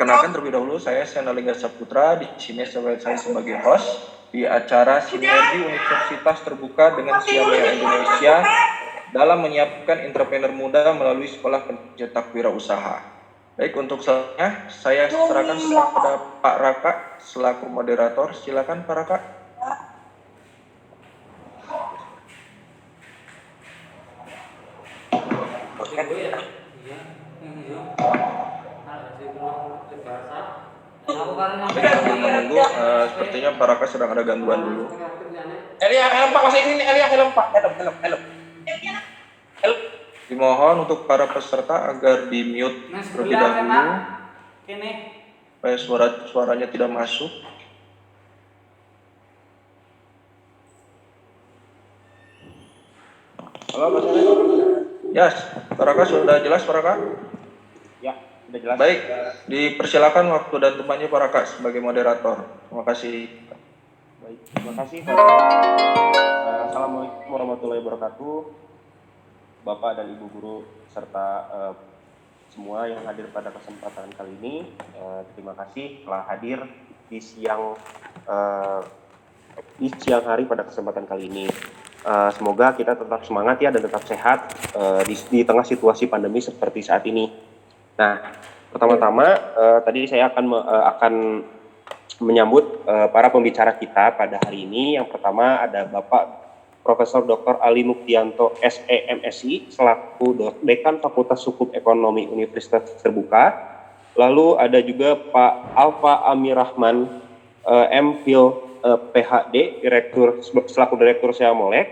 Perkenalkan terlebih dahulu, saya Senalingga Saputra. Di sini saya sebagai host di acara Sinergi Universitas Terbuka dengan Siamea Indonesia dalam menyiapkan entrepreneur muda melalui Sekolah Pencetak Wirausaha. Baik, untuk selanjutnya saya serahkan kepada Pak Raka selaku moderator. Silakan Pak Raka. Menunggu, sepertinya Pak Raka sedang ada gangguan dulu. Helm Pak, masih ini helm Pak, helm. Dimohon untuk para peserta agar di mute terlebih dahulu supaya suaranya tidak masuk. Halo Mas Eri. Yes, Pak Raka sudah jelas Pak Raka? Ya, sudah jelas. Baik, dipersilakan waktu dan tempatnya Pak Raka sebagai moderator. Terima kasih. Baik, terima kasih. Assalamualaikum warahmatullahi wabarakatuh, Bapak dan Ibu guru serta semua yang hadir pada kesempatan kali ini. Terima kasih telah hadir di siang hari pada kesempatan kali ini. Semoga kita tetap semangat ya dan tetap sehat di tengah situasi pandemi seperti saat ini. Nah, pertama-tama tadi saya akan menyambut para pembicara kita pada hari ini. Yang pertama ada Bapak Profesor Dr. Ali Muktianto SEMSI selaku Dekan Fakultas Hukum Ekonomi Universitas Terbuka. Lalu ada juga Pak Alfa Amirrahman MPhil PhD selaku Direktur Siamolek.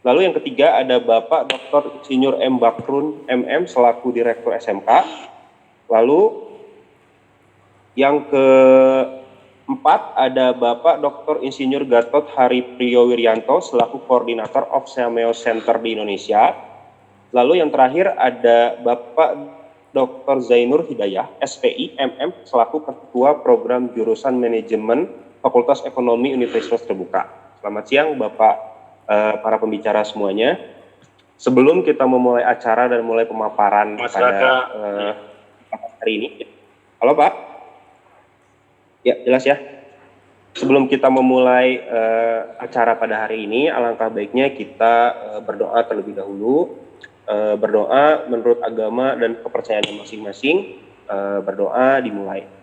Lalu yang ketiga ada Bapak Dr. Insinyur M. Bakrun MM selaku Direktur SMK. Lalu yang keempat ada Bapak Dr. Insinyur Gatot Hari Priyo-Wiryanto selaku Koordinator of Siameo Center di Indonesia. Lalu yang terakhir ada Bapak Dr. Zainur Hidayah SPI MM selaku Ketua Program Jurusan Manajemen Fakultas Ekonomi Universitas Terbuka. Selamat siang Bapak, para pembicara semuanya. Sebelum kita memulai acara dan mulai pemaparan pada hari ini. Halo Pak? Ya, jelas ya. Sebelum kita memulai acara pada hari ini, alangkah baiknya kita berdoa terlebih dahulu. Berdoa menurut agama dan kepercayaan masing-masing. Berdoa dimulai.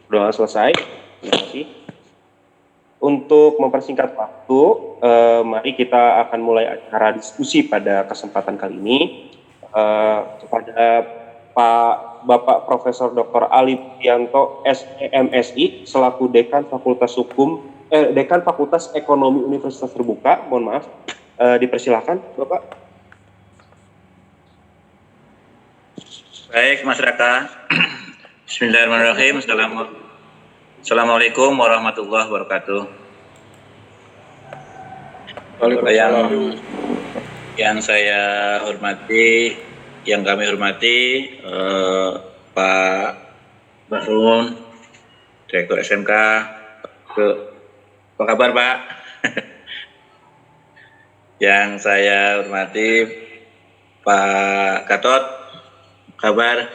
Doa selesai. Terima kasih. Untuk mempersingkat waktu, mari kita akan mulai acara diskusi pada kesempatan kali ini. Kepada Bapak Profesor Dr. Ali Muktianto SEMSI selaku Dekan Fakultas Ekonomi Universitas Terbuka. Mohon maaf, dipersilakan Bapak. Baik, Mas Raka. Bismillahirrahmanirrahim. Assalamualaikum warahmatullahi wabarakatuh. Yang saya hormati, yang kami hormati, Pak Bahrun, Direktur SMK. Apa kabar Pak? Yang saya hormati, Pak Gatot, kabar?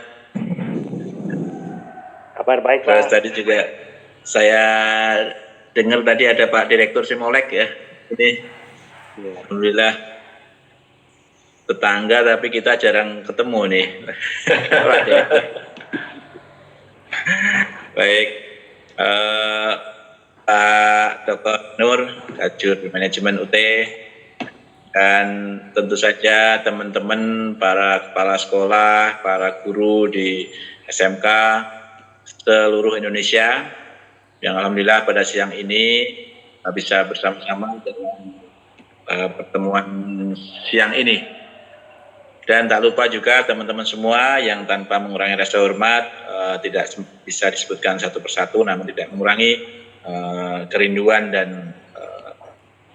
Kabar baik Pak. Terus tadi juga saya dengar tadi ada Pak Direktur Simolek ya. Ini alhamdulillah tetangga tapi kita jarang ketemu nih. Baik, Pak Dr. Nur, Kajur Manajemen UT, dan tentu saja teman-teman para kepala sekolah, para guru di SMK seluruh Indonesia yang alhamdulillah pada siang ini bisa bersama-sama dalam pertemuan siang ini. Dan tak lupa juga teman-teman semua yang tanpa mengurangi rasa hormat tidak bisa disebutkan satu persatu, namun tidak mengurangi kerinduan dan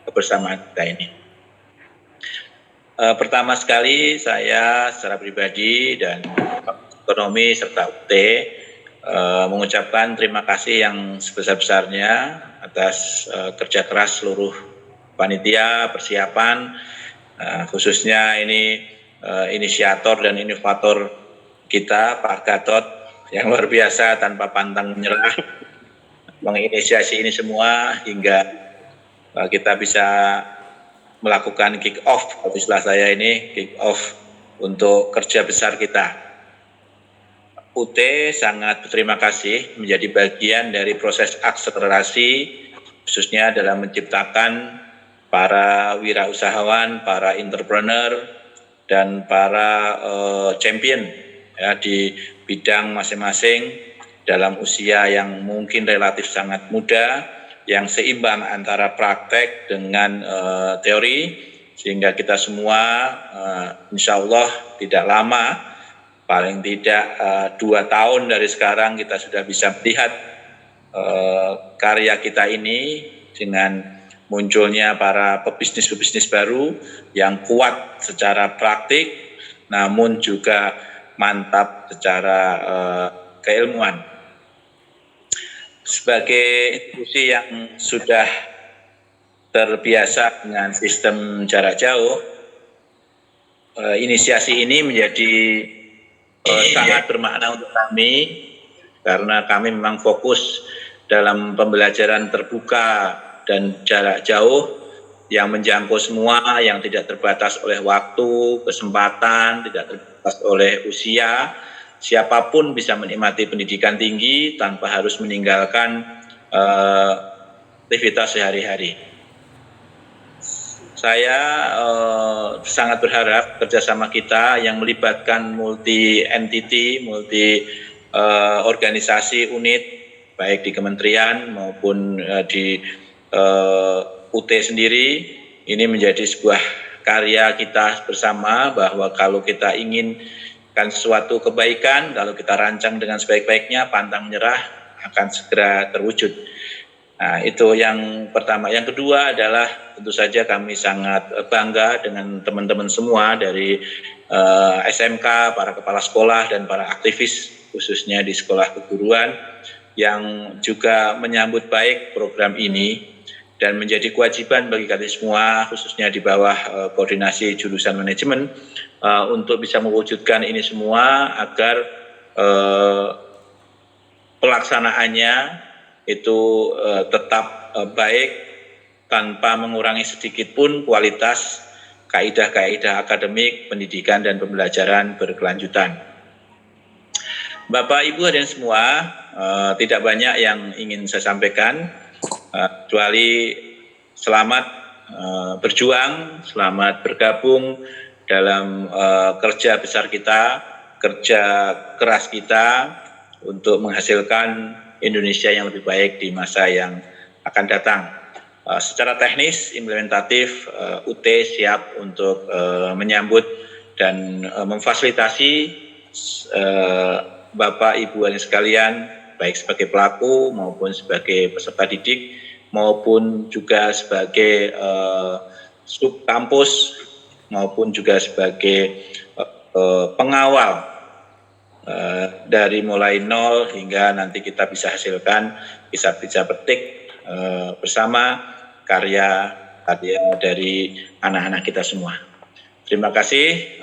kebersamaan kita ini. Pertama sekali saya secara pribadi dan ekonomi serta UT mengucapkan terima kasih yang sebesar-besarnya atas kerja keras seluruh panitia persiapan, khususnya ini inisiator dan inovator kita Pak Gatot yang luar biasa tanpa pantang menyerah menginisiasi ini semua hingga kita bisa melakukan kick off, istilah saya ini kick off untuk kerja besar kita. UT sangat berterima kasih menjadi bagian dari proses akselerasi khususnya dalam menciptakan para wirausahawan, para entrepreneur dan para champion ya di bidang masing-masing dalam usia yang mungkin relatif sangat muda, yang seimbang antara praktek dengan teori, sehingga kita semua insya Allah tidak lama, paling tidak 2 tahun dari sekarang kita sudah bisa melihat karya kita ini dengan munculnya para pebisnis-pebisnis baru yang kuat secara praktik, namun juga mantap secara keilmuan. Sebagai institusi yang sudah terbiasa dengan sistem jarak jauh, inisiasi ini menjadi sangat bermakna untuk kami karena kami memang fokus dalam pembelajaran terbuka dan jarak jauh yang menjangkau semua, yang tidak terbatas oleh waktu, kesempatan, tidak terbatas oleh usia. Siapapun bisa menikmati pendidikan tinggi tanpa harus meninggalkan aktivitas sehari-hari. Saya sangat berharap kerjasama kita yang melibatkan multi entity, multi organisasi, unit, baik di kementerian maupun di UT sendiri, ini menjadi sebuah karya kita bersama bahwa kalau kita ingin sesuatu kebaikan, kalau kita rancang dengan sebaik-baiknya, pantang menyerah akan segera terwujud. Nah, itu yang pertama. Yang kedua adalah tentu saja kami sangat bangga dengan teman-teman semua dari SMK, para kepala sekolah dan para aktivis khususnya di sekolah keguruan yang juga menyambut baik program ini dan menjadi kewajiban bagi kami semua khususnya di bawah koordinasi jurusan manajemen untuk bisa mewujudkan ini semua agar pelaksanaannya itu tetap baik tanpa mengurangi sedikit pun kualitas kaidah-kaidah akademik, pendidikan dan pembelajaran berkelanjutan. Bapak Ibu hadirin semua, tidak banyak yang ingin saya sampaikan kecuali selamat berjuang, selamat bergabung dalam kerja besar kita, kerja keras kita untuk menghasilkan Indonesia yang lebih baik di masa yang akan datang. Secara teknis, implementatif, UT siap untuk menyambut dan memfasilitasi Bapak Ibu hadirin sekalian, baik sebagai pelaku maupun sebagai peserta didik maupun juga sebagai sub kampus maupun juga sebagai pengawal dari mulai nol hingga nanti kita bisa hasilkan, bisa petik bersama karya dari anak-anak kita semua. Terima kasih,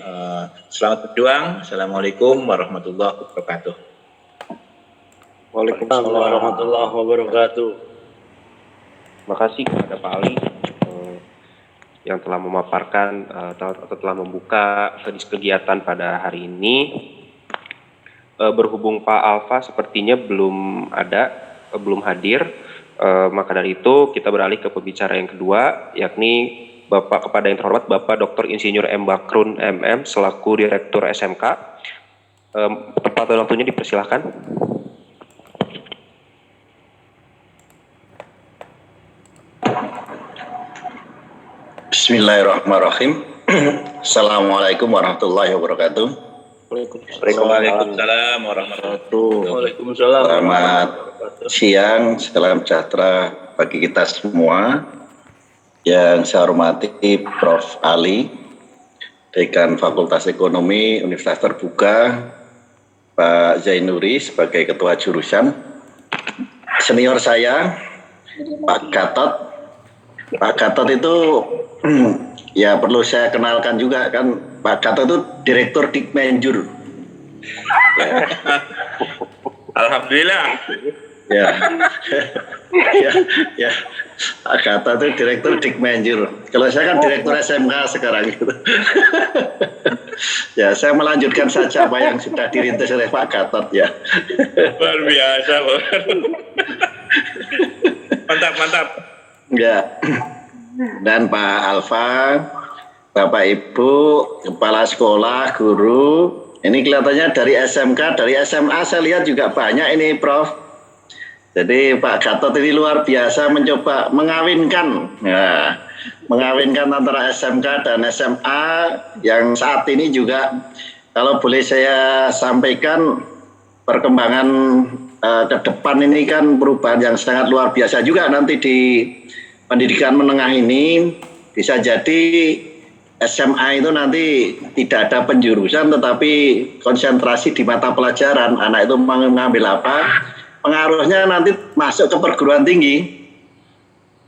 selamat berjuang. Assalamualaikum warahmatullahi wabarakatuh. Waalaikumsalam warahmatullahi wabarakatuh. Terima kasih kepada Pak Ali yang telah memaparkan atau telah membuka kegiatan pada hari ini. Berhubung Pak Alfa sepertinya belum hadir, maka dari itu kita beralih ke pembicara yang kedua, yakni kepada yang terhormat Bapak Dr. Insinyur M. Bakrun MM selaku Direktur SMK. Tempat dan waktunya dipersilahkan. Bismillahirrahmanirrahim. Assalamualaikum warahmatullahi wabarakatuh. Waalaikumsalam warahmatullahi wabarakatuh. Waalaikumsalam. Selamat siang, salam sejahtera bagi kita semua. Yang saya hormati Prof. Ali, Dekan Fakultas Ekonomi Universitas Terbuka, Pak Zainuri sebagai ketua jurusan, senior saya Pak Gatot. Pak Gatot itu ya perlu saya kenalkan juga kan, Pak Gatot itu Direktur Dikmenjur. Alhamdulillah. Ya, ya, Pak Gatot itu Direktur Dikmenjur. Kalau saya kan Direktur SMK sekarang gitu. Ya, saya melanjutkan saja apa yang sudah dirintis oleh Pak Gatot ya. Luar biasa. Mantap. Ya, dan Pak Alfa, Bapak Ibu, Kepala Sekolah, Guru, ini kelihatannya dari SMK, dari SMA saya lihat juga banyak ini Prof. Jadi Pak Gatot ini luar biasa mencoba mengawinkan, ya, mengawinkan antara SMK dan SMA yang saat ini juga kalau boleh saya sampaikan perkembangan ke depan ini kan perubahan yang sangat luar biasa juga nanti di pendidikan menengah ini. Bisa jadi SMA itu nanti tidak ada penjurusan tetapi konsentrasi di mata pelajaran. Anak itu mengambil apa, pengaruhnya nanti masuk ke perguruan tinggi.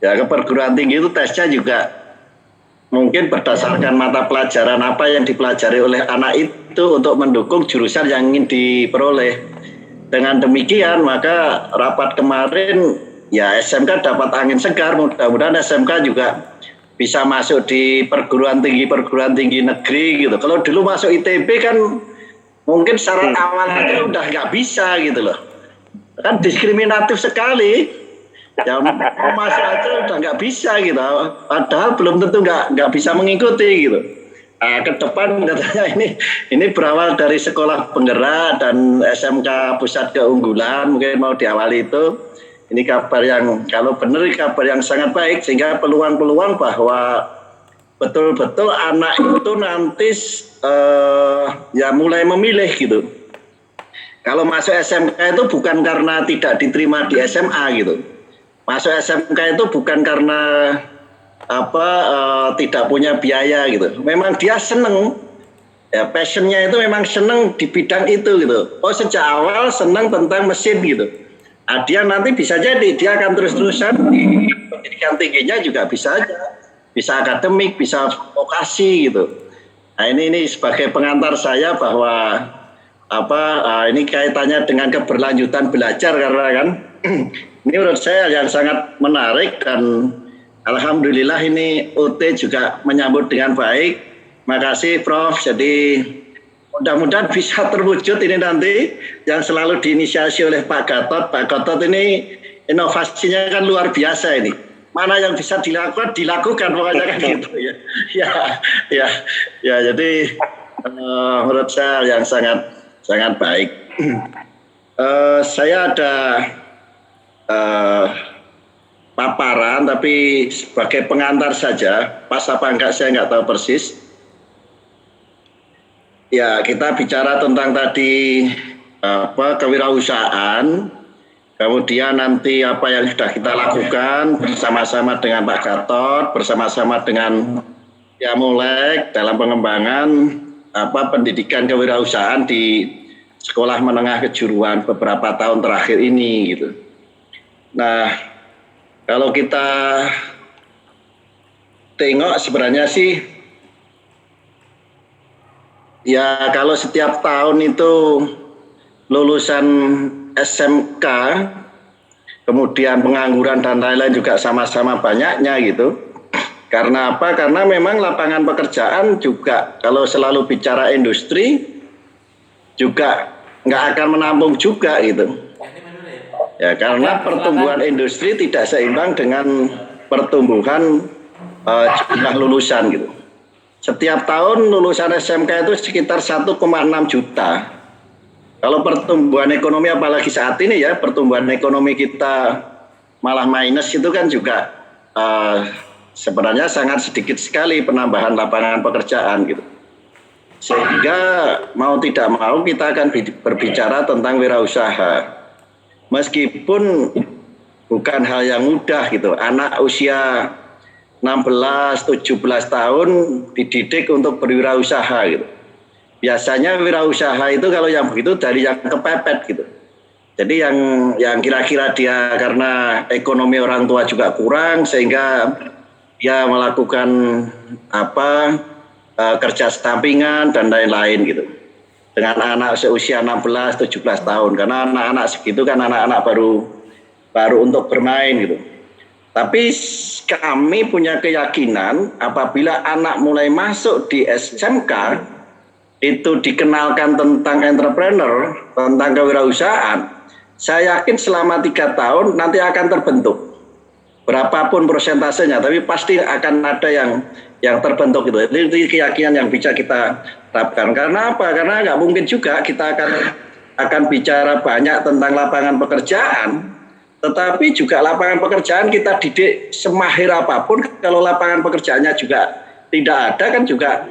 Ya, ke perguruan tinggi itu tesnya juga mungkin berdasarkan mata pelajaran apa yang dipelajari oleh anak itu untuk mendukung jurusan yang ingin diperoleh. Dengan demikian maka rapat kemarin ya SMK dapat angin segar, mudah-mudahan SMK juga bisa masuk di perguruan tinggi negeri gitu. Kalau dulu masuk ITB kan mungkin syarat awalnya udah nggak bisa gitu loh, kan diskriminatif sekali. Ya mau masuk aja udah nggak bisa gitu, padahal belum tentu nggak bisa mengikuti gitu. Nah, ke depan katanya ini berawal dari sekolah penggerak dan SMK Pusat Keunggulan, mungkin mau diawali itu. Ini kabar yang kalau benar kabar yang sangat baik, sehingga peluang-peluang bahwa betul-betul anak itu nanti ya mulai memilih gitu. Kalau masuk SMK itu bukan karena tidak diterima di SMA gitu. Masuk SMK itu bukan karena tidak punya biaya gitu. Memang dia seneng, ya passionnya itu memang seneng di bidang itu gitu. Oh sejak awal seneng tentang mesin gitu. Nah, dia nanti bisa jadi dia akan terus-terusan di pendidikan tingginya juga bisa aja, bisa akademik, bisa vokasi gitu. Nah ini sebagai pengantar saya bahwa ini kaitannya dengan keberlanjutan belajar karena kan ini menurut saya yang sangat menarik dan alhamdulillah ini UT juga menyambut dengan baik. Makasih Prof. Jadi mudah-mudahan bisa terwujud ini nanti yang selalu diinisiasi oleh Pak Gatot. Pak Gatot ini inovasinya kan luar biasa ini. Mana yang bisa dilakukan pokoknya kan gitu ya. Ya jadi menurut saya yang sangat baik. Saya ada paparan tapi sebagai pengantar saja, pas apa enggak saya enggak tahu persis. Ya kita bicara tentang tadi kewirausahaan, kemudian nanti apa yang sudah kita lakukan bersama-sama dengan Pak Gatot, bersama-sama dengan ya Molek dalam pengembangan pendidikan kewirausahaan di sekolah menengah kejuruan beberapa tahun terakhir ini gitu. Nah, kalau kita tengok sebenarnya sih, ya kalau setiap tahun itu lulusan SMK, kemudian pengangguran dan lain-lain juga sama-sama banyaknya gitu. Karena apa? Karena memang lapangan pekerjaan juga kalau selalu bicara industri juga nggak akan menampung juga gitu. Ya karena pertumbuhan industri tidak seimbang dengan pertumbuhan jumlah lulusan gitu. Setiap tahun lulusan SMK itu sekitar 1,6 juta. Kalau pertumbuhan ekonomi apalagi saat ini ya, pertumbuhan ekonomi kita malah minus itu kan juga sebenarnya sangat sedikit sekali penambahan lapangan pekerjaan gitu. Sehingga mau tidak mau kita akan berbicara tentang wirausaha. Meskipun bukan hal yang mudah gitu. Anak usia 16, 17 tahun dididik untuk berwirausaha gitu. biasanya wirausaha itu kalau yang begitu dari yang kepepet gitu. Jadi yang kira-kira dia karena ekonomi orang tua juga kurang sehingga dia melakukan kerja sampingan dan lain-lain gitu. Dengan anak seusia 16-17 tahun karena anak-anak segitu kan anak-anak baru untuk bermain gitu. Tapi kami punya keyakinan apabila anak mulai masuk di SMK itu dikenalkan tentang entrepreneur, tentang kewirausahaan, saya yakin selama 3 tahun nanti akan terbentuk. Berapapun persentasenya, tapi pasti akan ada yang terbentuk gitu. Itu keyakinan yang bisa kita terapkan. Karena apa? Karena nggak mungkin juga kita akan bicara banyak tentang lapangan pekerjaan, tetapi juga lapangan pekerjaan kita didik semahir apapun, kalau lapangan pekerjaannya juga tidak ada kan juga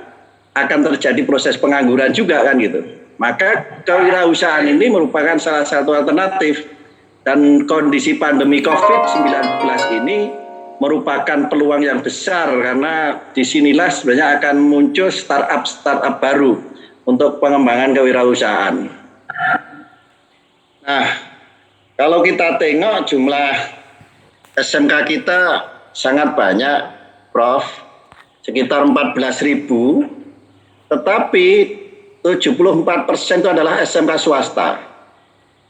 akan terjadi proses pengangguran juga kan gitu. Maka kewirausahaan ini merupakan salah satu alternatif dan kondisi pandemi COVID-19 ini merupakan peluang yang besar karena disinilah sebenarnya akan muncul startup baru untuk pengembangan kewirausahaan. Nah, kalau kita tengok jumlah SMK kita sangat banyak, Prof, sekitar 14.000, tetapi 74% itu adalah SMK swasta.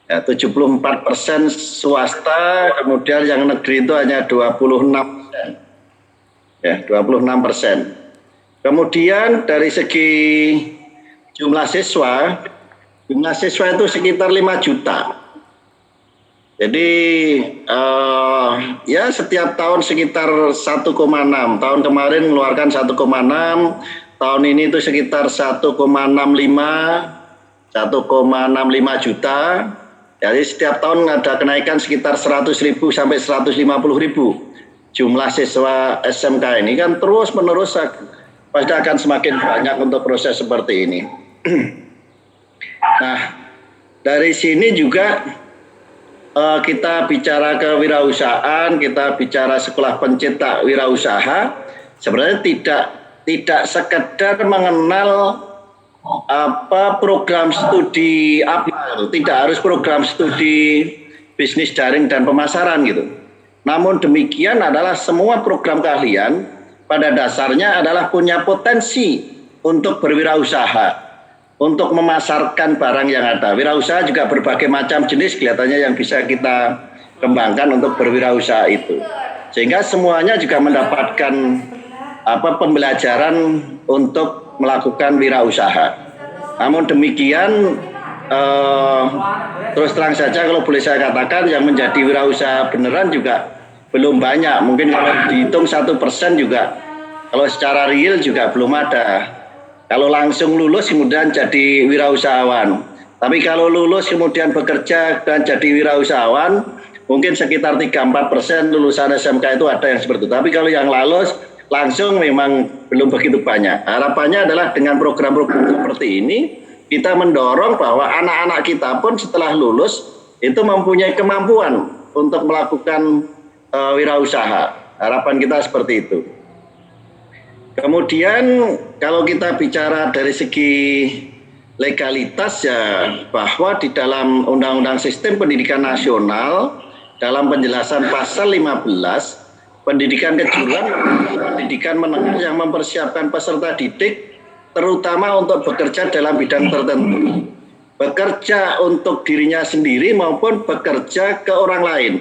Ya, 74% swasta, kemudian yang negeri itu hanya 26%. Ya, 26%. Kemudian dari segi jumlah siswa itu sekitar 5 juta. Jadi ya setiap tahun sekitar 1,6. Tahun kemarin mengeluarkan 1,6. Tahun ini itu sekitar 1,65 juta. Jadi setiap tahun ada kenaikan sekitar 100.000 sampai 150.000 jumlah siswa SMK ini kan terus menerus pasti akan semakin banyak untuk proses seperti ini. Nah, dari sini juga kita bicara kewirausahaan, kita bicara sekolah pencetak wirausaha, sebenarnya tidak sekedar mengenal program studi tidak harus program studi bisnis daring dan pemasaran gitu. Namun demikian adalah semua program keahlian pada dasarnya adalah punya potensi untuk berwirausaha, untuk memasarkan barang yang ada. Wirausaha juga berbagai macam jenis kelihatannya yang bisa kita kembangkan untuk berwirausaha itu. Sehingga semuanya juga mendapatkan pembelajaran untuk melakukan wirausaha. Namun demikian terus terang saja kalau boleh saya katakan yang menjadi wirausaha beneran juga belum banyak. Mungkin kalau dihitung 1% juga, kalau secara real juga belum ada. Kalau langsung lulus kemudian jadi wirausahawan. Tapi kalau lulus kemudian bekerja dan jadi wirausahawan, mungkin sekitar 3-4% lulusan SMK itu ada yang seperti itu. Tapi kalau yang lulus langsung memang belum begitu banyak. Harapannya adalah dengan program-program seperti ini, kita mendorong bahwa anak-anak kita pun setelah lulus itu mempunyai kemampuan untuk melakukan wirausaha. Harapan kita seperti itu. Kemudian kalau kita bicara dari segi legalitas ya, bahwa di dalam Undang-Undang Sistem Pendidikan Nasional dalam penjelasan pasal 15, pendidikan kejuruan, pendidikan menengah yang mempersiapkan peserta didik terutama untuk bekerja dalam bidang tertentu. Bekerja untuk dirinya sendiri maupun bekerja ke orang lain.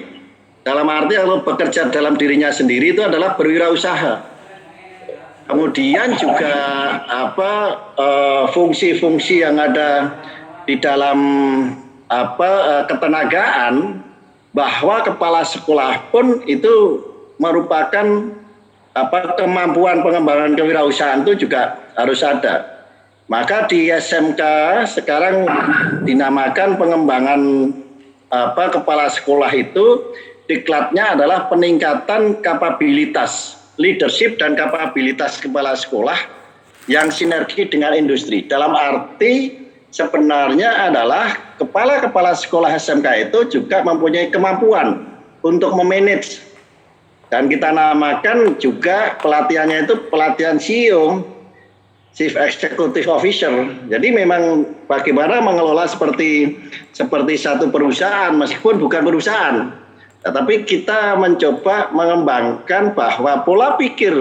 Dalam arti kalau bekerja dalam dirinya sendiri itu adalah berwirausaha. Kemudian juga fungsi-fungsi yang ada di dalam ketenagaan, bahwa kepala sekolah pun itu merupakan kemampuan pengembangan kewirausahaan itu juga harus ada. Maka di SMK sekarang dinamakan pengembangan kepala sekolah itu diklatnya adalah peningkatan kapabilitas leadership dan kapabilitas kepala sekolah yang sinergi dengan industri. Dalam arti sebenarnya adalah kepala-kepala sekolah SMK itu juga mempunyai kemampuan untuk memanage. Dan kita namakan juga pelatihannya itu pelatihan CEO. Chief Executive Officer. Jadi memang bagaimana mengelola seperti satu perusahaan meskipun bukan perusahaan. Tetapi kita mencoba mengembangkan bahwa pola pikir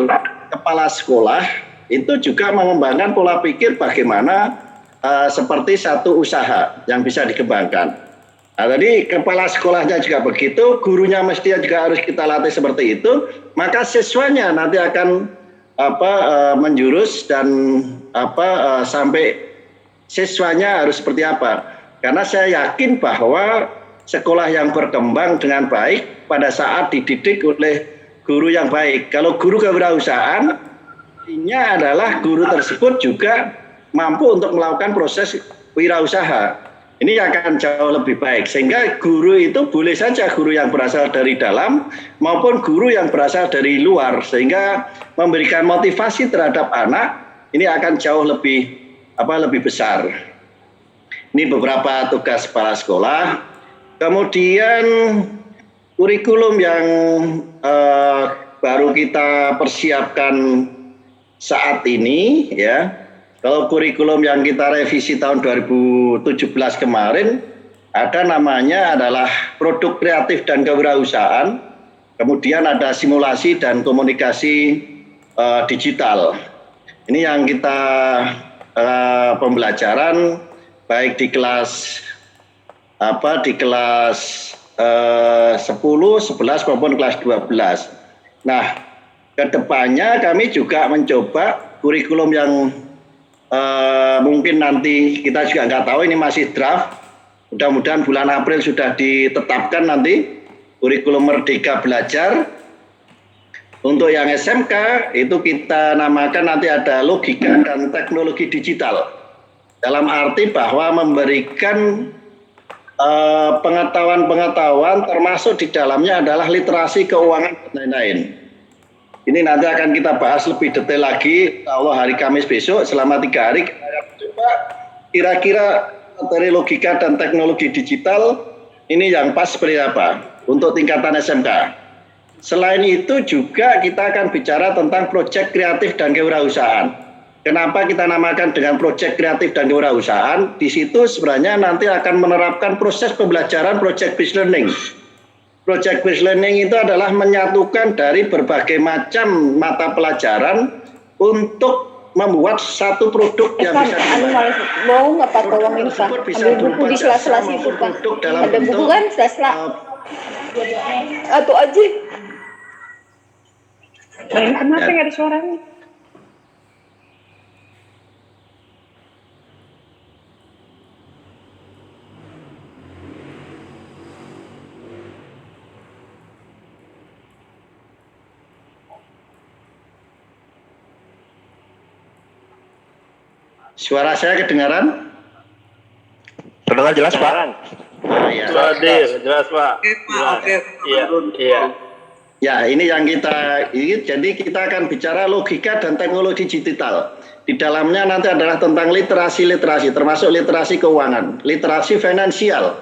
kepala sekolah itu juga mengembangkan pola pikir bagaimana seperti satu usaha yang bisa dikembangkan. Nah, tadi kepala sekolahnya juga begitu, gurunya mestinya juga harus kita latih seperti itu, maka siswanya nanti akan menjurus dan sampai siswanya harus seperti apa. Karena saya yakin bahwa sekolah yang berkembang dengan baik pada saat dididik oleh guru yang baik. Kalau guru kewirausahaan, artinya adalah guru tersebut juga mampu untuk melakukan proses wirausaha. Ini akan jauh lebih baik. Sehingga guru itu boleh saja guru yang berasal dari dalam maupun guru yang berasal dari luar. Sehingga memberikan motivasi terhadap anak ini akan jauh lebih besar. Ini beberapa tugas kepala sekolah. Kemudian kurikulum yang baru kita persiapkan saat ini, ya. Kalau kurikulum yang kita revisi tahun 2017 kemarin, ada namanya adalah produk kreatif dan kewirausahaan, kemudian ada simulasi dan komunikasi digital. Ini yang kita pembelajaran baik di kelas 10, 11 maupun kelas 12. Nah, kedepannya kami juga mencoba kurikulum yang mungkin nanti kita juga nggak tahu, ini masih draft. Mudah-mudahan bulan April sudah ditetapkan nanti kurikulum Merdeka Belajar. Untuk yang SMK itu kita namakan nanti ada logika dan teknologi digital. Dalam arti bahwa memberikan pengetahuan-pengetahuan termasuk di dalamnya adalah literasi keuangan dan lain-lain. Ini nanti akan kita bahas lebih detail lagi, Allah hari Kamis besok selama 3 hari kita akan coba kira-kira dari logika dan teknologi digital ini yang pas seperti apa untuk tingkatan SMK. Selain itu juga kita akan bicara tentang proyek kreatif dan kewirausahaan. Kenapa kita namakan dengan proyek kreatif dan kewirausahaan? Di situ sebenarnya nanti akan menerapkan proses pembelajaran project based learning. Project based learning itu adalah menyatukan dari berbagai macam mata pelajaran untuk membuat satu produk yang bisa dibuat. Mau nggak Pak tolong ini Pak? Ambil buku di sela-sela situ Pak. Ada buku kan sela-sela. Atau aja. Kenapa nggak ada suaranya? Suara saya kedengaran? Terdengar jelas, Pak? Ya. Jelas, Pak. Iya. Ya, ini yang jadi kita akan bicara logika dan teknologi digital. Di dalamnya nanti adalah tentang literasi, termasuk literasi keuangan, literasi finansial.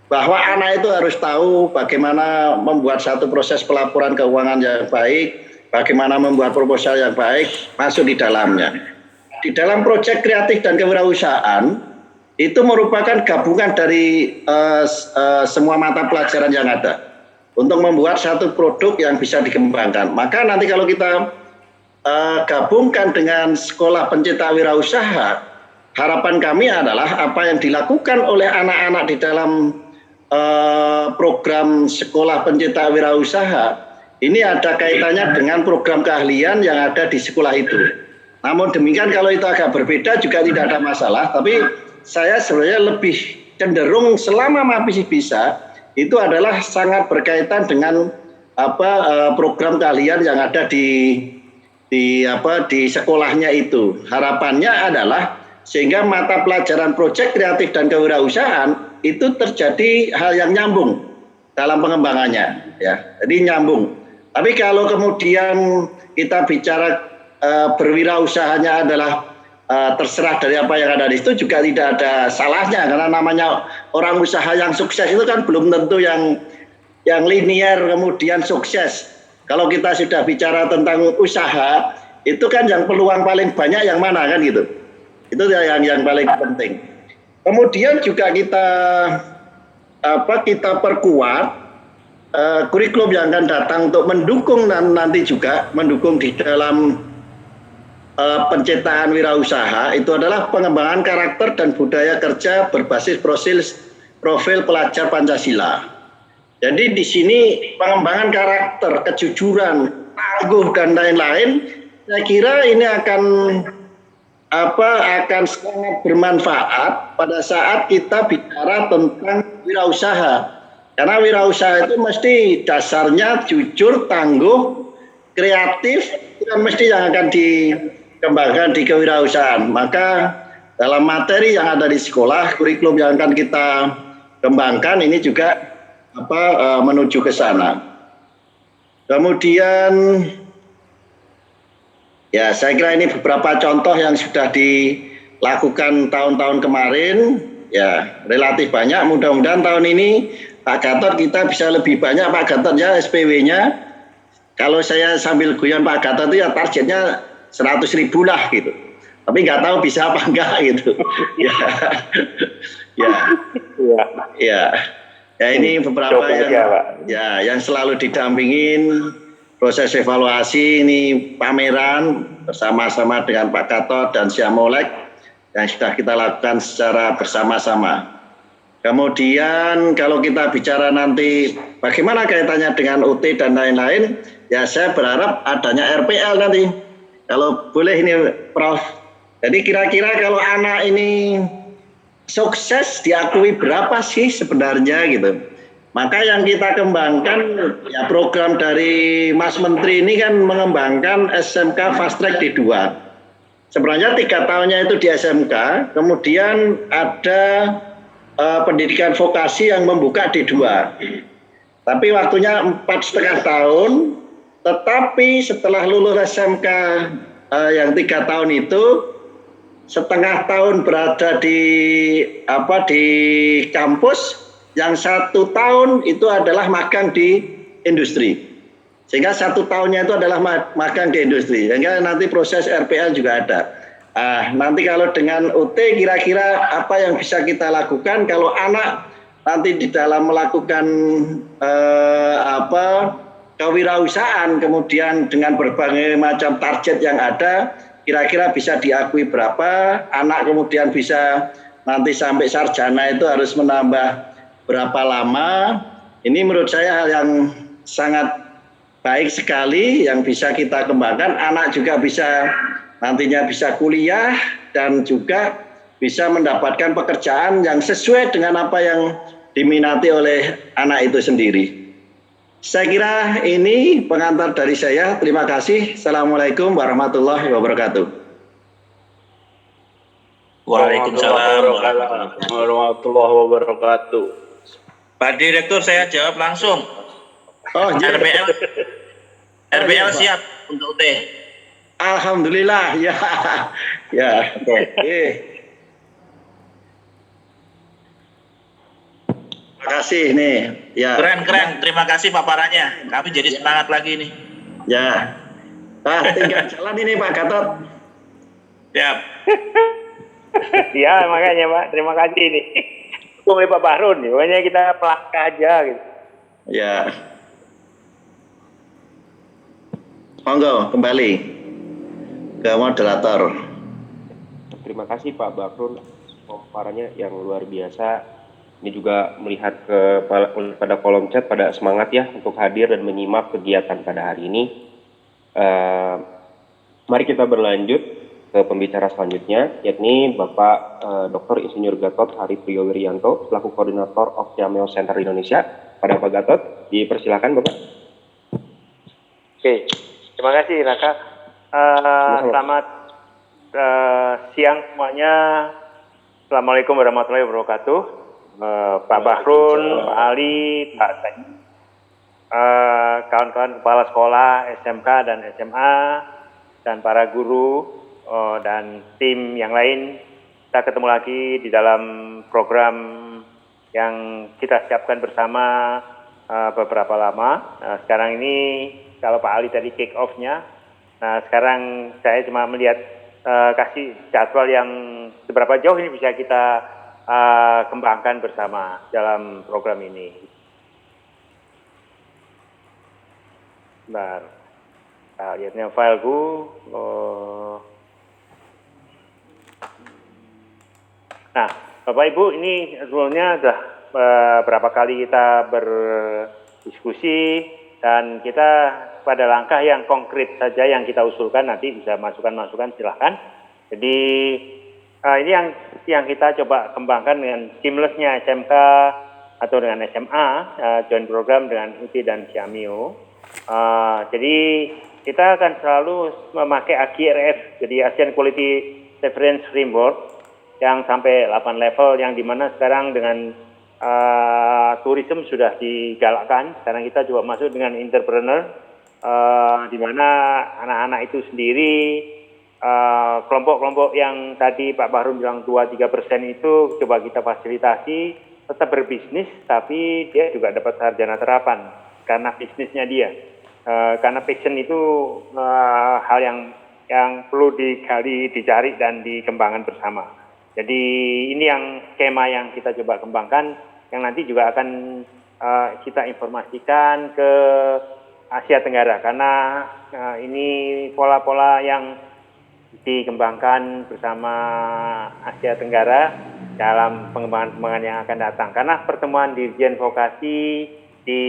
Bahwa anak itu harus tahu bagaimana membuat satu proses pelaporan keuangan yang baik, bagaimana membuat proposal yang baik, masuk di dalamnya. Di dalam proyek kreatif dan kewirausahaan itu merupakan gabungan dari semua mata pelajaran yang ada untuk membuat satu produk yang bisa dikembangkan. Maka nanti kalau kita gabungkan dengan sekolah pencipta wirausaha, harapan kami adalah apa yang dilakukan oleh anak-anak di dalam program sekolah pencipta wirausaha ini ada kaitannya dengan program keahlian yang ada di sekolah itu. Namun demikian kalau itu agak berbeda juga tidak ada masalah, tapi saya sebenarnya lebih cenderung selama masih bisa itu adalah sangat berkaitan dengan program keahlian yang ada di sekolahnya itu. Harapannya adalah sehingga mata pelajaran proyek kreatif dan kewirausahaan itu terjadi hal yang nyambung dalam pengembangannya, ya. Jadi nyambung. Tapi kalau kemudian kita bicara berwirausahanya adalah terserah dari apa yang ada di situ juga tidak ada salahnya, karena namanya orang usaha yang sukses itu kan belum tentu yang linier kemudian sukses. Kalau kita sudah bicara tentang usaha itu kan yang peluang paling banyak yang mana kan gitu. Itu yang paling penting. Kemudian juga kita perkuat kurikulum yang akan datang untuk mendukung dan nanti juga mendukung di dalam penciptaan wirausaha itu adalah pengembangan karakter dan budaya kerja berbasis profil pelajar Pancasila. Jadi di sini pengembangan karakter, kejujuran, tangguh dan lain-lain, saya kira ini akan sangat bermanfaat pada saat kita bicara tentang wirausaha. Karena wirausaha itu mesti dasarnya jujur, tangguh, kreatif, itu kan mesti yang akan dikembangkan di kewirausahaan. Maka dalam materi yang ada di sekolah, kurikulum yang akan kita kembangkan ini juga menuju ke sana. Kemudian ya saya kira ini beberapa contoh yang sudah dilakukan tahun-tahun kemarin, ya relatif banyak. Mudah-mudahan tahun ini Pak Gatot kita bisa lebih banyak Pak Gatot ya SPW-nya. Kalau saya sambil guyon Pak Gatot itu ya targetnya 100.000 lah gitu. Tapi nggak tahu bisa apa enggak gitu. Ya ini beberapa yang selalu didampingin proses evaluasi ini pameran bersama-sama dengan Pak Gatot dan Siamolek yang sudah kita lakukan secara bersama-sama. Kemudian kalau kita bicara nanti bagaimana kaitannya dengan UT dan lain-lain, ya saya berharap adanya RPL nanti. Kalau boleh ini Prof. Jadi kira-kira kalau anak ini sukses diakui berapa sih sebenarnya gitu. Maka yang kita kembangkan ya program dari Mas Menteri ini kan mengembangkan SMK Fast Track D2. Sebenarnya 3 tahunnya itu di SMK, kemudian ada pendidikan vokasi yang membuka D2. Tapi waktunya 4,5 tahun, tetapi setelah lulus SMK yang 3 tahun itu, setengah tahun berada di kampus, yang 1 tahun itu adalah magang di industri. Sehingga 1 tahunnya itu adalah magang di industri. Sehingga nanti proses RPL juga ada. Nanti kalau dengan UT kira-kira apa yang bisa kita lakukan kalau anak nanti di dalam melakukan kewirausahaan, kemudian dengan berbagai macam target yang ada, kira-kira bisa diakui berapa, anak kemudian bisa nanti sampai sarjana itu harus menambah berapa lama. Ini menurut saya hal yang sangat baik sekali yang bisa kita kembangkan. Anak juga bisa nantinya bisa kuliah dan juga bisa mendapatkan pekerjaan yang sesuai dengan apa yang diminati oleh anak itu sendiri. Saya kira ini pengantar dari saya. Terima kasih. Assalamualaikum warahmatullahi wabarakatuh. Waalaikumsalam warahmatullahi wabarakatuh. Pak Direktur, saya jawab langsung. Oh, RPL siap untuk UT. Alhamdulillah ya. Ya. Oke. Terima kasih nih. Ya. Keren. Terima kasih paparannya. Kami jadi semangat lagi nih. Ya. Tinggal jalan ini Pak Gatot. Siap. Ya makanya Pak, terima kasih nih. Oleh Pak Bahrun, pokoknya kita pelangkah aja gitu. Ya. Monggo kembali ke moderator. Terima kasih Pak Bahrun, pemaparannya yang luar biasa. Ini juga melihat pada kolom chat pada semangat ya untuk hadir dan menyimak kegiatan pada hari ini. Mari kita berlanjut ke pembicara selanjutnya, yakni Bapak Dr. Insinyur Gatot Hari Priyo-Wiryanto selaku Koordinator of Siameo Center Indonesia. Pada Pak Gatot, dipersilakan Bapak. Oke, terima kasih Raka. Selamat siang semuanya. Assalamualaikum warahmatullahi wabarakatuh. Pak Bahrun, Pak Ali, Pak Tani, kawan-kawan kepala sekolah SMK dan SMA, dan para guru dan tim yang lain, kita ketemu lagi di dalam program yang kita siapkan bersama beberapa lama. Sekarang ini kalau Pak Ali tadi kick off-nya, Nah, sekarang saya cuma melihat kasih jadwal yang seberapa jauh ini bisa kita kembangkan bersama dalam program ini. Bentar. Nah, lihatnya fileku. Nah, Bapak Ibu, ini sebelumnya sudah berapa kali kita berdiskusi dan kita pada langkah yang konkret saja yang kita usulkan, nanti bisa masukan-masukan silahkan. Jadi ini yang kita coba kembangkan dengan seamless-nya SMK atau dengan SMA, joint program dengan UT dan Siamio. Jadi kita akan selalu memakai AQRF, jadi Asian Quality Reference Framework, yang sampai 8 level, yang dimana sekarang dengan tourism sudah digalakkan. Sekarang kita coba masuk dengan entrepreneur, di mana anak-anak itu sendiri, kelompok-kelompok yang tadi Pak Bahrun bilang 2-3% itu coba kita fasilitasi, tetap berbisnis, tapi dia juga dapat sarjana terapan karena bisnisnya dia. Karena passion itu hal yang perlu dicari dan dikembangkan bersama. Jadi ini yang skema yang kita coba kembangkan, yang nanti juga akan kita informasikan ke Asia Tenggara, karena ini pola-pola yang dikembangkan bersama Asia Tenggara dalam pengembangan-pengembangan yang akan datang. Karena pertemuan Dirjen Vokasi di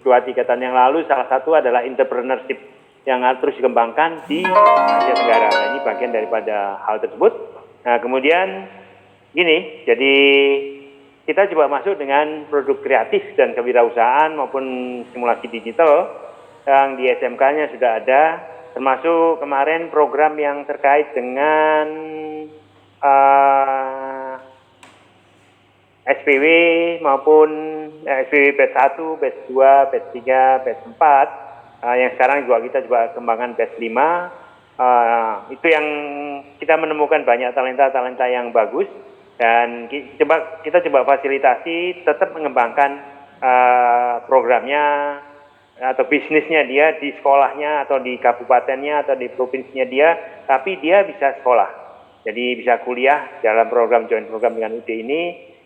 2-3 tahun yang lalu, salah satu adalah entrepreneurship yang harus terus dikembangkan di Asia Tenggara. Nah, ini bagian daripada hal tersebut. Nah, kemudian gini, jadi kita coba masuk dengan produk kreatif dan kewirausahaan maupun simulasi digital yang di SMK-nya sudah ada, termasuk kemarin program yang terkait dengan SPW maupun SPW batch 1, batch 2, batch 3, batch 4, yang sekarang juga kita coba kembangkan batch 5. Itu yang kita menemukan banyak talenta-talenta yang bagus, dan kita coba fasilitasi tetap mengembangkan programnya atau bisnisnya dia di sekolahnya atau di kabupatennya atau di provinsinya dia, tapi dia bisa sekolah, jadi bisa kuliah dalam program joint program dengan UD ini,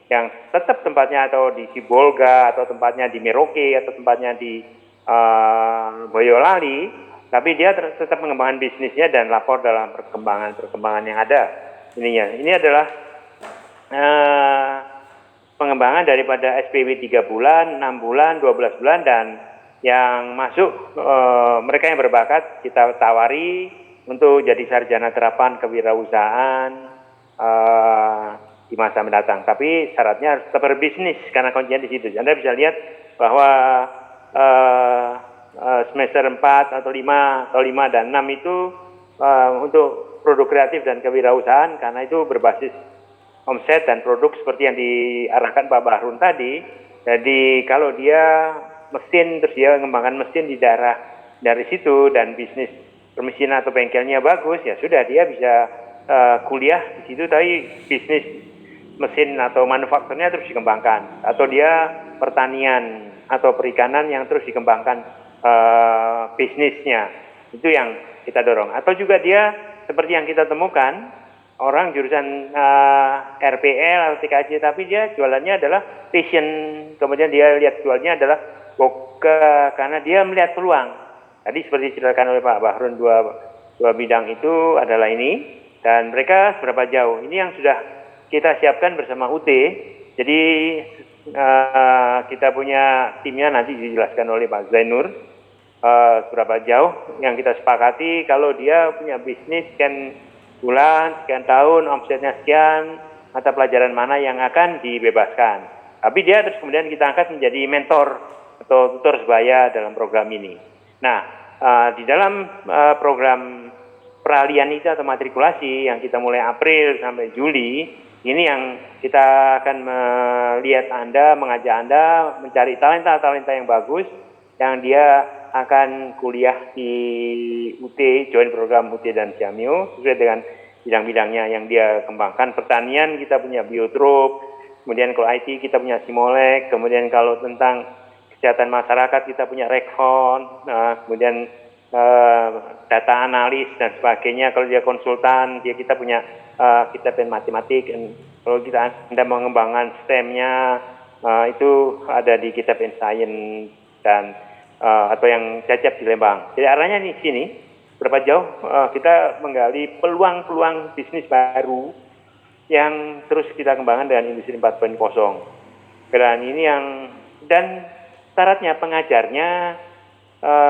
yang tetap tempatnya atau di Sibolga atau tempatnya di Merauke atau tempatnya di Boyolali, tapi dia tetap mengembangkan bisnisnya dan lapor dalam perkembangan yang ada. Ini adalah pengembangan daripada SPW 3 bulan, 6 bulan, 12 bulan, dan yang masuk mereka yang berbakat kita tawari untuk jadi sarjana terapan kewirausahaan di masa mendatang. Tapi syaratnya harus tetap berbisnis karena kuncinya di situ. Anda bisa lihat bahwa semester 4 atau 5 dan 6 itu untuk produk kreatif dan kewirausahaan, karena itu berbasis omset dan produk seperti yang diarahkan Pak Bahrun tadi. Jadi kalau dia mesin, terus dia mengembangkan mesin di daerah dari situ dan bisnis permesinan atau bengkelnya bagus, ya sudah, dia bisa kuliah di situ, tapi bisnis mesin atau manufakturnya terus dikembangkan, atau dia pertanian atau perikanan yang terus dikembangkan bisnisnya, itu yang kita dorong. Atau juga dia seperti yang kita temukan, orang jurusan RPL atau TKJ, tapi dia jualannya adalah passion, kemudian dia lihat jualnya adalah boga karena dia melihat peluang. Tadi seperti diceritakan oleh Pak Bahrun, dua bidang itu adalah ini, dan mereka seberapa jauh. Ini yang sudah kita siapkan bersama UT. Jadi kita punya timnya, nanti dijelaskan oleh Pak Zainur seberapa jauh yang kita sepakati. Kalau dia punya bisnis sekian bulan, sekian tahun, omsetnya sekian, mata pelajaran mana yang akan dibebaskan. Tapi dia terus kemudian kita angkat menjadi mentor atau tutor sebaya dalam program ini. Nah, di dalam program peralihan itu atau matrikulasi yang kita mulai April sampai Juli, ini yang kita akan melihat Anda, mengajak Anda mencari talenta-talenta yang bagus, yang dia akan kuliah di UT, join program UT dan Siamio, sesuai dengan bidang-bidangnya yang dia kembangkan. Pertanian kita punya Biotrop, kemudian kalau IT kita punya Simolek, kemudian kalau tentang kesehatan masyarakat kita punya Rekfon, kemudian data analis dan sebagainya. Kalau dia konsultan, kita punya kita matematik. Kalau Anda mengembangkan STEM-nya, itu ada di kitab Science dan atau yang Cecep di Lembang. Jadi arahnya di sini berapa jauh kita menggali peluang-peluang bisnis baru yang terus kita kembangkan dengan industri 4.0. Dan ini dan syaratnya pengajarnya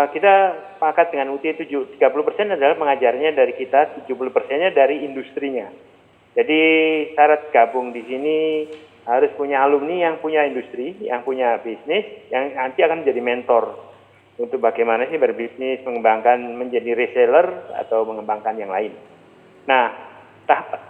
kita sepakat dengan UT 30% adalah pengajarnya dari kita, 70%-nya dari industrinya. Jadi syarat gabung di sini harus punya alumni yang punya industri, yang punya bisnis, yang nanti akan menjadi mentor untuk bagaimana sih berbisnis, mengembangkan menjadi reseller atau mengembangkan yang lain. Nah,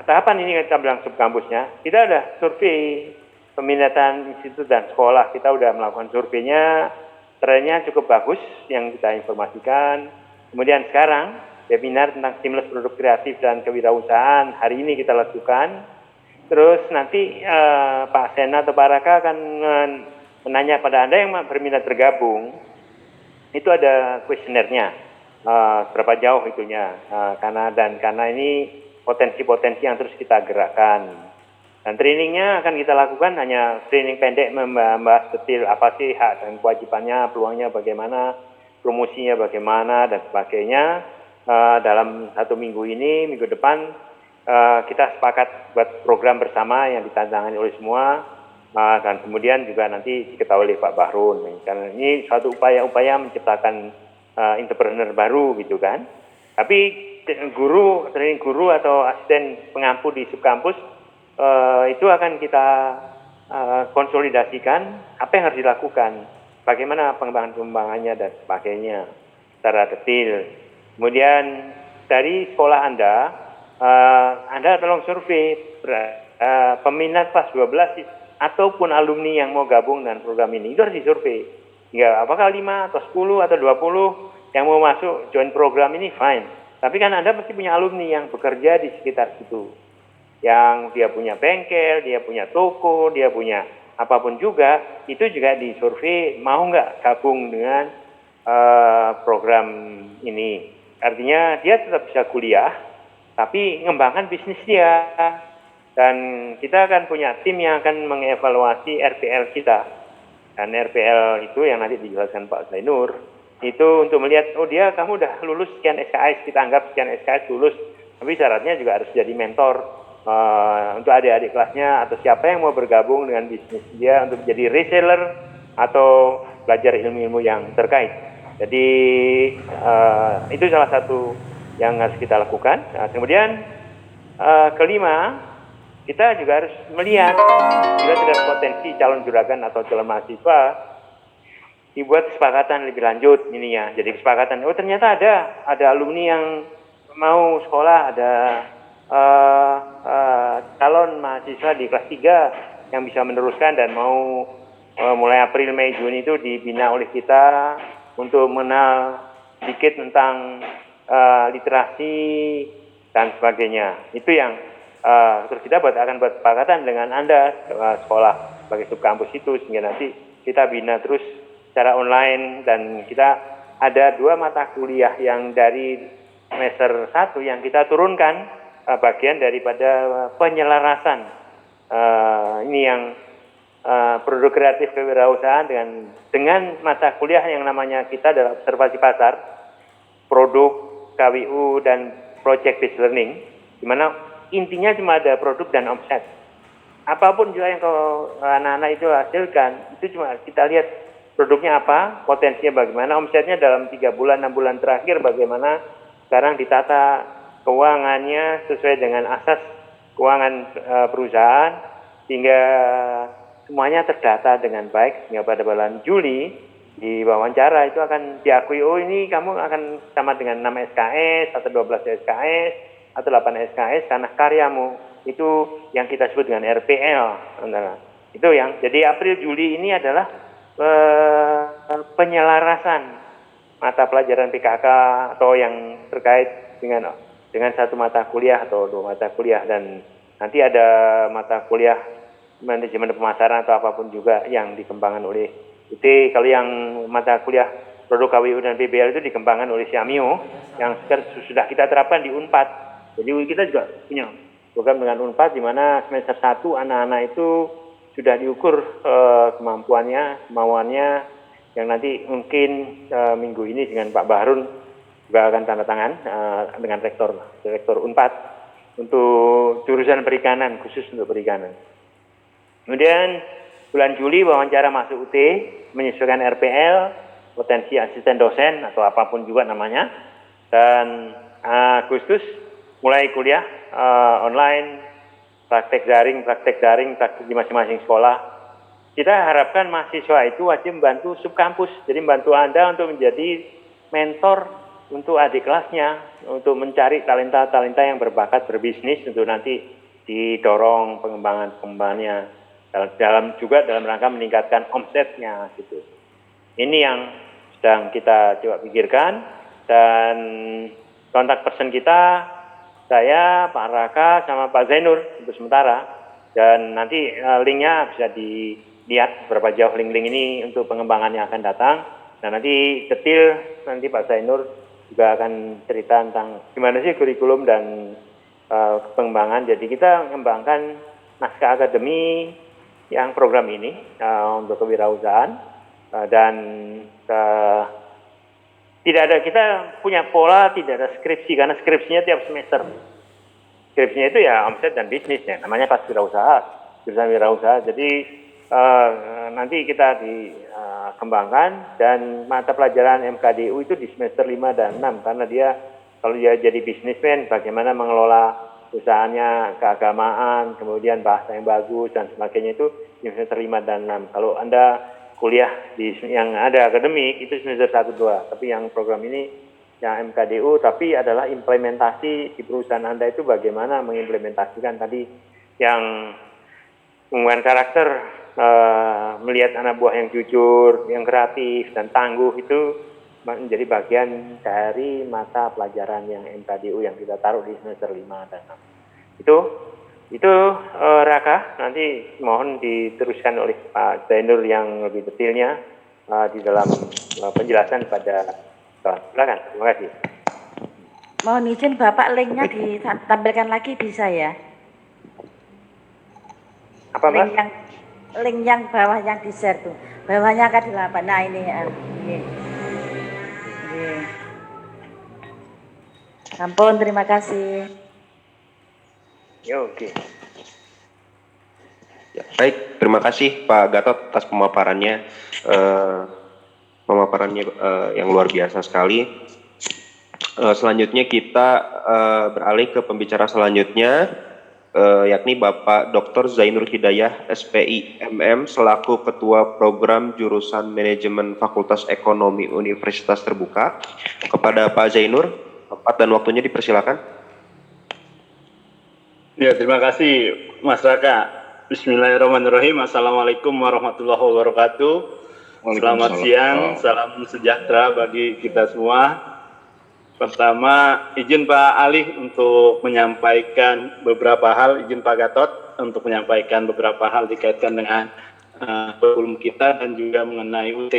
tahapan ini kita bilang subkampusnya, kita ada survei peminatan institut dan sekolah, kita udah melakukan surveinya, trennya cukup bagus yang kita informasikan. Kemudian sekarang webinar tentang stimulus produk kreatif dan kewirausahaan hari ini kita lakukan. Terus nanti Pak Sena atau Pak Raka akan menanya pada Anda yang berminat bergabung, itu ada kuesionernya, berapa jauh itunya, karena ini potensi-potensi yang terus kita gerakkan. Dan trainingnya akan kita lakukan hanya training pendek membahas detail apa sih hak dan kewajibannya, peluangnya bagaimana, promosinya bagaimana, dan sebagainya. Dalam 1 minggu ini, minggu depan, kita sepakat buat program bersama yang ditantangani oleh semua, dan kemudian juga nanti diketahui oleh Pak Bahrun. Karena ini suatu upaya-upaya menciptakan entrepreneur baru gitu kan. Tapi training guru atau asisten pengampu di subkampus itu akan kita konsolidasikan apa yang harus dilakukan, bagaimana pengembangannya dan sebagainya secara detail. Kemudian dari sekolah Anda tolong survei peminat kelas 12 ataupun alumni yang mau gabung dengan program ini, itu harus disurvei. Ya, apakah 5 atau 10 atau 20 yang mau masuk join program ini, fine. Tapi kan Anda pasti punya alumni yang bekerja di sekitar situ. Yang dia punya bengkel, dia punya toko, dia punya apapun juga, itu juga disurvei mau nggak gabung dengan program ini. Artinya dia tetap bisa kuliah, tapi mengembangkan bisnis dia. Dan kita akan punya tim yang akan mengevaluasi RPL kita. Dan RPL itu yang nanti dijelaskan Pak Zainur, itu untuk melihat, kamu udah lulus sekian SKS, kita anggap sekian SKS lulus, tapi syaratnya juga harus jadi mentor untuk adik-adik kelasnya atau siapa yang mau bergabung dengan bisnis dia untuk jadi reseller atau belajar ilmu-ilmu yang terkait. Jadi itu salah satu yang harus kita lakukan. Nah, kemudian kelima, kita juga harus melihat bila ada potensi calon juragan atau calon mahasiswa, dibuat kesepakatan lebih lanjut ininya. Jadi kesepakatan, ternyata ada alumni yang mau sekolah, ada calon mahasiswa di kelas 3 yang bisa meneruskan dan mau mulai April, Mei, Juni itu dibina oleh kita untuk mengenal sedikit tentang literasi dan sebagainya. Itu yang terus kita akan buat kesepakatan dengan Anda sekolah sebagai subkampus itu, sehingga nanti kita bina terus secara online. Dan kita ada 2 mata kuliah yang dari semester 1 yang kita turunkan bagian daripada penyelarasan ini yang produk kreatif kewirausahaan dengan mata kuliah yang namanya kita adalah observasi pasar, produk, KWU, dan project based learning, di mana intinya cuma ada produk dan omset. Apapun juga yang kalau anak-anak itu hasilkan, itu cuma kita lihat produknya apa, potensinya bagaimana, omsetnya dalam 3 bulan, 6 bulan terakhir bagaimana, sekarang ditata keuangannya sesuai dengan asas keuangan perusahaan, sehingga semuanya terdata dengan baik, sehingga pada bulan Juli di wawancara itu akan diakui, ini kamu akan sama dengan 6 SKS atau 12 SKS atau 8 SKS karena karyamu. Itu yang kita sebut dengan RPL. Itu yang jadi April Juli ini adalah penyelarasan mata pelajaran PKK atau yang terkait dengan satu mata kuliah atau 2 mata kuliah, dan nanti ada mata kuliah manajemen pemasaran atau apapun juga yang dikembangkan oleh UT. Kalau yang mata kuliah produk KWU dan PBL itu dikembangkan oleh Siamio yang sudah kita terapkan di Unpad. Jadi kita juga punya program dengan Unpad di mana semester 1 anak-anak itu sudah diukur kemauannya yang nanti mungkin minggu ini dengan Pak Bahrun juga akan tanda tangan dengan rektor Unpad untuk jurusan perikanan, khusus untuk perikanan. Kemudian bulan Juli wawancara masuk UT, menyesuaikan RPL, potensi asisten dosen atau apapun juga namanya, dan Agustus mulai kuliah online, praktek daring di masing-masing sekolah. Kita harapkan mahasiswa itu wajib membantu subkampus, jadi membantu Anda untuk menjadi mentor untuk adik kelasnya, untuk mencari talenta-talenta yang berbakat berbisnis untuk nanti didorong pengembangannya dalam rangka meningkatkan omsetnya gitu. Ini yang sedang kita coba pikirkan, dan kontak person kita saya, Pak Raka, sama Pak Zainur untuk sementara, dan nanti linknya bisa dilihat berapa jauh link-link ini untuk pengembangan yang akan datang, dan nanti detail nanti Pak Zainur juga akan cerita tentang gimana sih kurikulum dan pengembangan. Jadi kita mengembangkan naskah akademi yang program ini untuk kewirausahaan, dan tidak ada, kita punya pola tidak ada skripsi karena skripsinya tiap semester. Skripsinya itu ya omset dan bisnis ya, namanya pas jurusan wirausaha. Jadi nanti kita dikembangkan, dan mata pelajaran MKDU itu di semester 5 dan 6 karena dia kalau dia jadi bisnismen bagaimana mengelola usahanya, keagamaan, kemudian bahasa yang bagus dan sebagainya itu di semester 5 dan 6. Kalau Anda kuliah yang ada akademik itu semester 1-2, tapi yang program ini yang MKDU tapi adalah implementasi di perusahaan Anda itu bagaimana mengimplementasikan tadi yang pengembangan karakter, melihat anak buah yang jujur, yang kreatif dan tangguh itu menjadi bagian dari mata pelajaran yang MKDU yang kita taruh di semester 5 dan 6. Itu Raka, nanti mohon diteruskan oleh Pak Zainur yang lebih detailnya di dalam penjelasan pada silakan. Terima kasih. Mohon izin Bapak, linknya ditampilkan lagi bisa ya? Apa Mbak? Link yang bawah yang di share tuh, bawahnya kan 8. Nah ini. Ampun, terima kasih. Ya, oke. Ya, baik, terima kasih Pak Gatot atas pemaparannya, yang luar biasa sekali. Selanjutnya kita beralih ke pembicara selanjutnya, yakni Bapak Dr. Zainur Hidayah, SPI MM, selaku Ketua Program Jurusan Manajemen Fakultas Ekonomi Universitas Terbuka. Kepada Pak Zainur, tempat dan waktunya dipersilakan. Ya, terima kasih Mas Raka. Bismillahirrahmanirrahim. Assalamualaikum warahmatullahi wabarakatuh. Selamat siang, salam sejahtera bagi kita semua. Pertama, izin Pak Ali untuk menyampaikan beberapa hal, izin Pak Gatot untuk menyampaikan beberapa hal dikaitkan dengan kurikulum kita dan juga mengenai UT.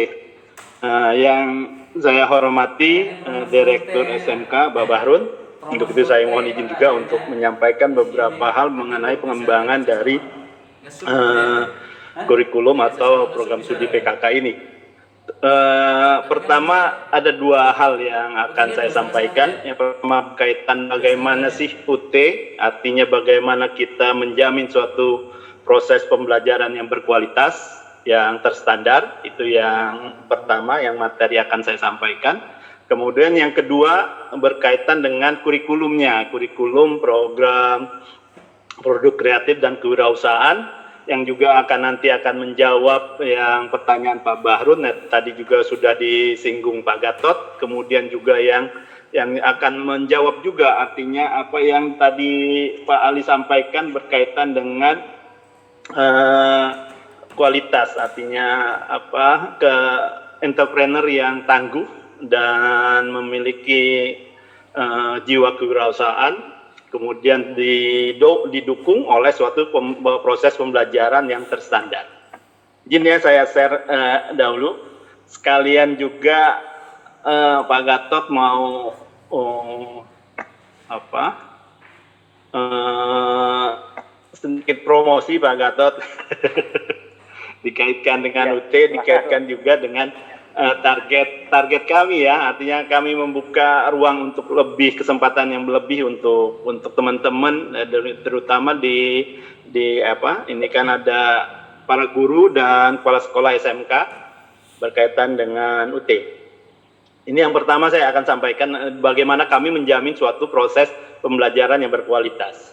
Yang saya hormati Direktur SMK Pak Bahrun. Untuk itu saya mohon izin juga untuk menyampaikan beberapa hal mengenai pengembangan dari kurikulum atau program studi PKK ini. Pertama, ada dua hal yang akan saya sampaikan. Yang pertama berkaitan bagaimana sih UT, artinya bagaimana kita menjamin suatu proses pembelajaran yang berkualitas, yang terstandar. Itu yang pertama yang materi akan saya sampaikan. Kemudian yang kedua berkaitan dengan kurikulumnya, kurikulum program produk kreatif dan kewirausahaan yang juga nanti akan menjawab yang pertanyaan Pak Bahrun, tadi juga sudah disinggung Pak Gatot, kemudian juga yang akan menjawab juga artinya apa yang tadi Pak Ali sampaikan berkaitan dengan kualitas, artinya ke entrepreneur yang tangguh dan memiliki jiwa kewirausahaan, kemudian didukung oleh suatu proses pembelajaran yang terstandar. Izin ya saya share dahulu, sekalian juga Pak Gatot mau apa sedikit promosi Pak Gatot dikaitkan dengan UT, dikaitkan juga dengan target kami ya, artinya kami membuka ruang untuk lebih kesempatan yang lebih untuk teman-teman, terutama di apa ini kan ada para guru dan kepala sekolah SMK berkaitan dengan UT. Ini yang pertama saya akan sampaikan bagaimana kami menjamin suatu proses pembelajaran yang berkualitas.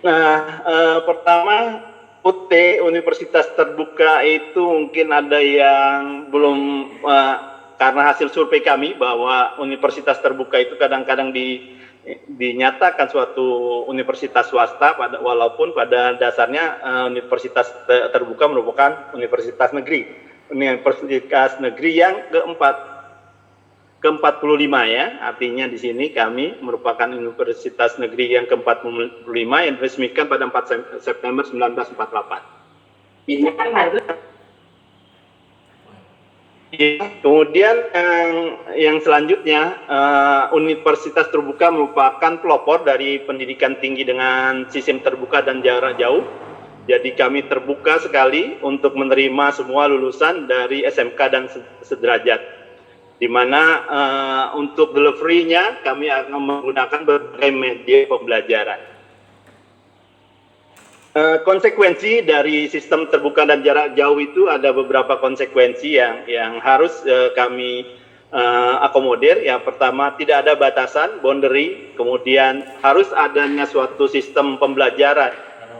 Nah, pertama UT, Universitas Terbuka itu mungkin ada yang belum, karena hasil survei kami bahwa Universitas Terbuka itu kadang-kadang dinyatakan suatu universitas swasta, walaupun pada dasarnya Universitas Terbuka merupakan universitas negeri. Universitas negeri yang ke-45 ya, artinya di sini kami merupakan universitas negeri yang ke-45 yang diresmikan pada 4 September 1948. Kemudian yang selanjutnya, Universitas Terbuka merupakan pelopor dari pendidikan tinggi dengan sistem terbuka dan jarak jauh. Jadi kami terbuka sekali untuk menerima semua lulusan dari SMK dan sederajat. Di mana untuk delivery-nya kami akan menggunakan berbagai media pembelajaran. Konsekuensi dari sistem terbuka dan jarak jauh itu ada beberapa konsekuensi yang harus kami akomodir. Yang pertama, tidak ada batasan, boundary, kemudian harus adanya suatu sistem pembelajaran,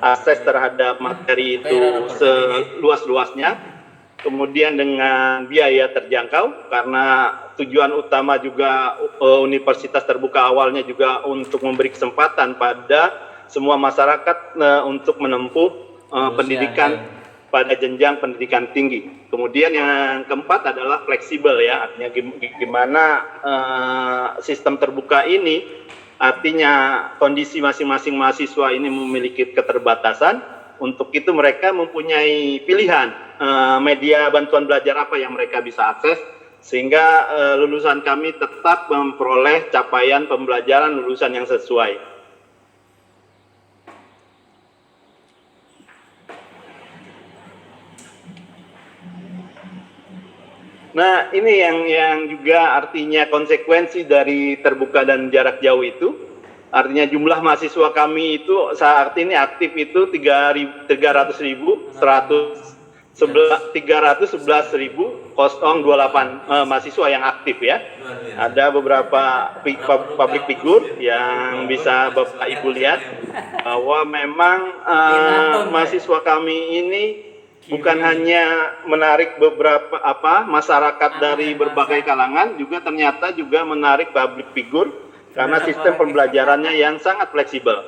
akses terhadap materi itu seluas-luasnya. Kemudian dengan biaya terjangkau, karena tujuan utama juga Universitas Terbuka awalnya juga untuk memberi kesempatan pada semua masyarakat untuk menempuh pendidikan pada jenjang pendidikan tinggi. Kemudian yang keempat adalah fleksibel ya, artinya gimana sistem terbuka ini, artinya kondisi masing-masing mahasiswa ini memiliki keterbatasan. Untuk itu mereka mempunyai pilihan media bantuan belajar apa yang mereka bisa akses, sehingga lulusan kami tetap memperoleh capaian pembelajaran lulusan yang sesuai. Nah, ini yang juga artinya konsekuensi dari terbuka dan jarak jauh itu. Artinya jumlah mahasiswa kami itu saat ini aktif itu 311.028 mahasiswa yang aktif ya. Ada beberapa public figure yang bisa Bapak Ibu lihat bahwa memang mahasiswa kami ini bukan hanya menarik beberapa masyarakat dari berbagai kalangan, juga ternyata juga menarik public figure karena sistem pembelajarannya yang sangat fleksibel.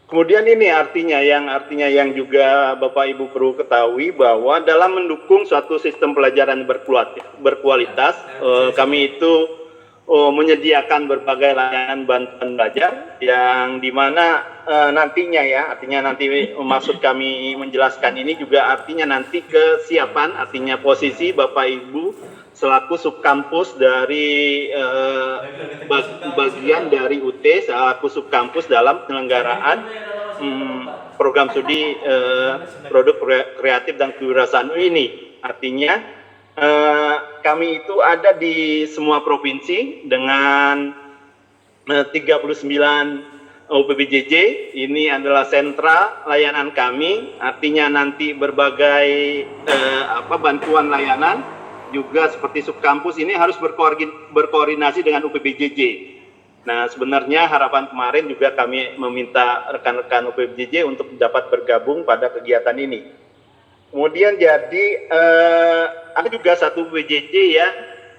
Kemudian ini artinya yang juga Bapak Ibu perlu ketahui bahwa dalam mendukung suatu sistem pelajaran berkualitas, kami itu menyediakan berbagai layanan bantuan belajar yang dimana nantinya ya, artinya nanti maksud kami menjelaskan ini juga artinya nanti kesiapan, artinya posisi Bapak Ibu selaku subkampus dari bagian dari UT selaku subkampus dalam penyelenggaraan program studi produk kreatif dan kewirausahaan ini. Artinya kami itu ada di semua provinsi dengan 39 UPBJJ. Ini adalah sentra layanan kami, artinya nanti berbagai bantuan layanan juga seperti subkampus ini harus berkoordinasi dengan UPBJJ. Nah, sebenarnya harapan kemarin juga kami meminta rekan-rekan UPBJJ untuk dapat bergabung pada kegiatan ini. Kemudian jadi ada juga satu UPBJJ ya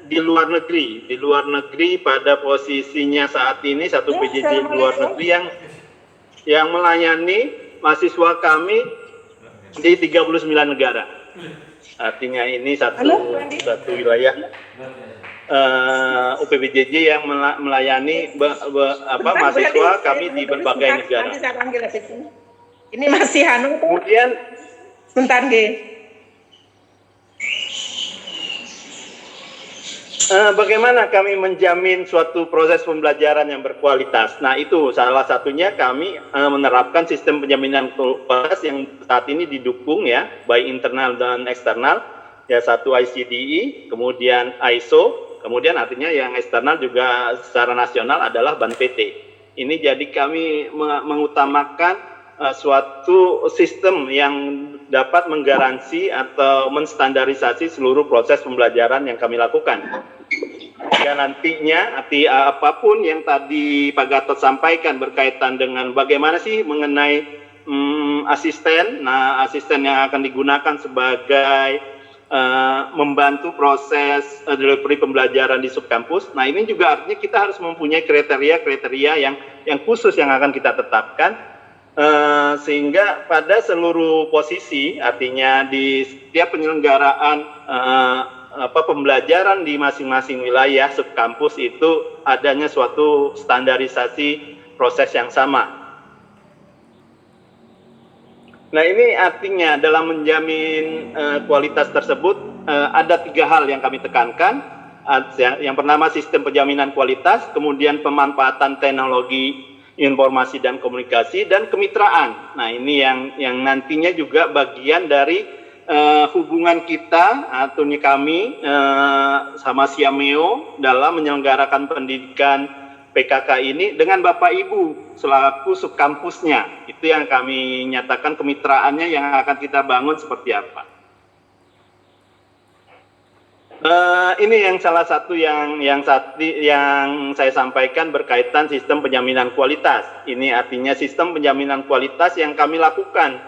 di luar negeri pada posisinya saat ini satu UPBJJ di luar negeri yang melayani mahasiswa kami di 39 negara. Artinya ini satu wilayah UPBJJ yang melayani mahasiswa kami di berbagai negara. Ini masih Kemudian Sebentar nggih. Bagaimana kami menjamin suatu proses pembelajaran yang berkualitas? Nah, itu salah satunya kami menerapkan sistem penjaminan kualitas yang saat ini didukung ya, baik internal dan eksternal. Ya, satu ICDI, kemudian ISO, kemudian artinya yang eksternal juga secara nasional adalah BAN PT. Ini jadi kami mengutamakan suatu sistem yang dapat menggaransi atau menstandarisasi seluruh proses pembelajaran yang kami lakukan. Ya, nantinya apapun yang tadi Pak Gatot sampaikan berkaitan dengan bagaimana sih mengenai asisten. Nah, asisten yang akan digunakan sebagai membantu proses delivery pembelajaran di subkampus. Nah, ini juga artinya kita harus mempunyai kriteria-kriteria yang khusus yang akan kita tetapkan, sehingga pada seluruh posisi, artinya di setiap penyelenggaraan pembelajaran di masing-masing wilayah subkampus itu adanya suatu standarisasi proses yang sama. Nah, ini artinya dalam menjamin kualitas tersebut ada 3 hal yang kami tekankan. Yang pertama sistem penjaminan kualitas, kemudian pemanfaatan teknologi informasi dan komunikasi, dan kemitraan. Nah, ini yang nantinya juga bagian dari hubungan kita atau kami sama Siameo dalam menyelenggarakan pendidikan PKK ini dengan Bapak Ibu selaku subkampusnya. Itu yang kami nyatakan kemitraannya yang akan kita bangun seperti apa. Ini yang salah satu yang saya sampaikan berkaitan sistem penjaminan kualitas. Ini artinya sistem penjaminan kualitas yang kami lakukan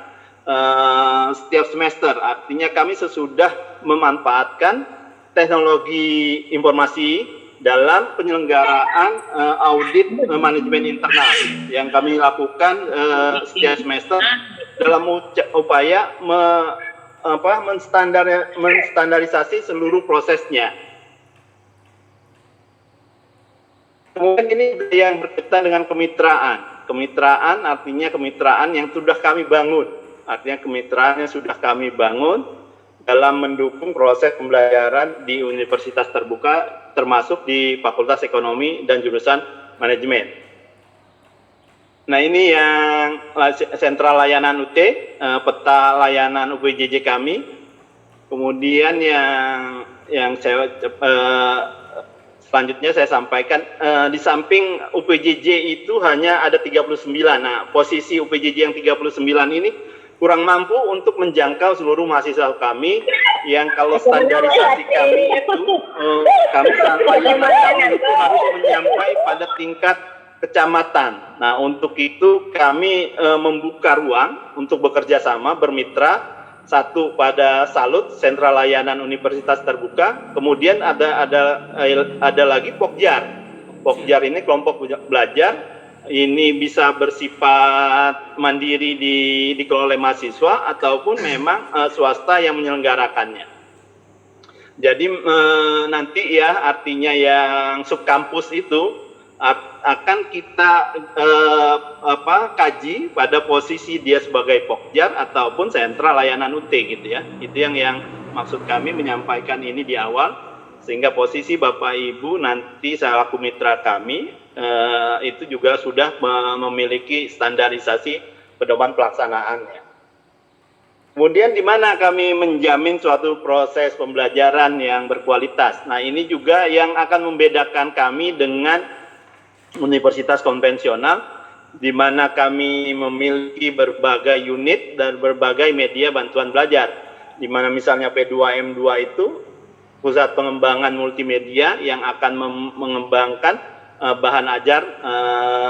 setiap semester. Artinya kami sesudah memanfaatkan teknologi informasi dalam penyelenggaraan audit manajemen internal yang kami lakukan setiap semester dalam upaya menstandarisasi seluruh prosesnya. Kemudian ini yang berkaitan dengan kemitraan. Kemitraan artinya kemitraan yang sudah kami bangun. Artinya kemitraan yang sudah kami bangun dalam mendukung proses pembelajaran di universitas terbuka, termasuk di Fakultas Ekonomi dan jurusan Manajemen. Nah, ini yang sentral layanan UT, peta layanan UPJJ kami. Kemudian yang saya selanjutnya saya sampaikan, di samping UPJJ itu hanya ada 39. Nah, posisi UPJJ yang 39 ini kurang mampu untuk menjangkau seluruh mahasiswa kami yang kalau standarisasi kami itu kami itu harus menyampai pada tingkat kecamatan. Nah, untuk itu kami membuka ruang untuk bekerja sama bermitra, satu pada Salut, Sentral Layanan Universitas Terbuka, kemudian ada lagi Pokjar. Pokjar ini kelompok belajar. Ini bisa bersifat mandiri dikelola oleh mahasiswa ataupun memang swasta yang menyelenggarakannya. Jadi nanti ya artinya yang subkampus itu akan kita kaji pada posisi dia sebagai Pokjar ataupun sentral layanan UT gitu ya. Itu yang maksud kami menyampaikan ini di awal, sehingga posisi Bapak Ibu nanti selaku mitra kami itu juga sudah memiliki standarisasi pedoman pelaksanaannya. Kemudian di mana kami menjamin suatu proses pembelajaran yang berkualitas. Nah, ini juga yang akan membedakan kami dengan universitas konvensional, di mana kami memiliki berbagai unit dan berbagai media bantuan belajar. Di mana misalnya P2M2 itu pusat pengembangan multimedia yang akan mengembangkan bahan ajar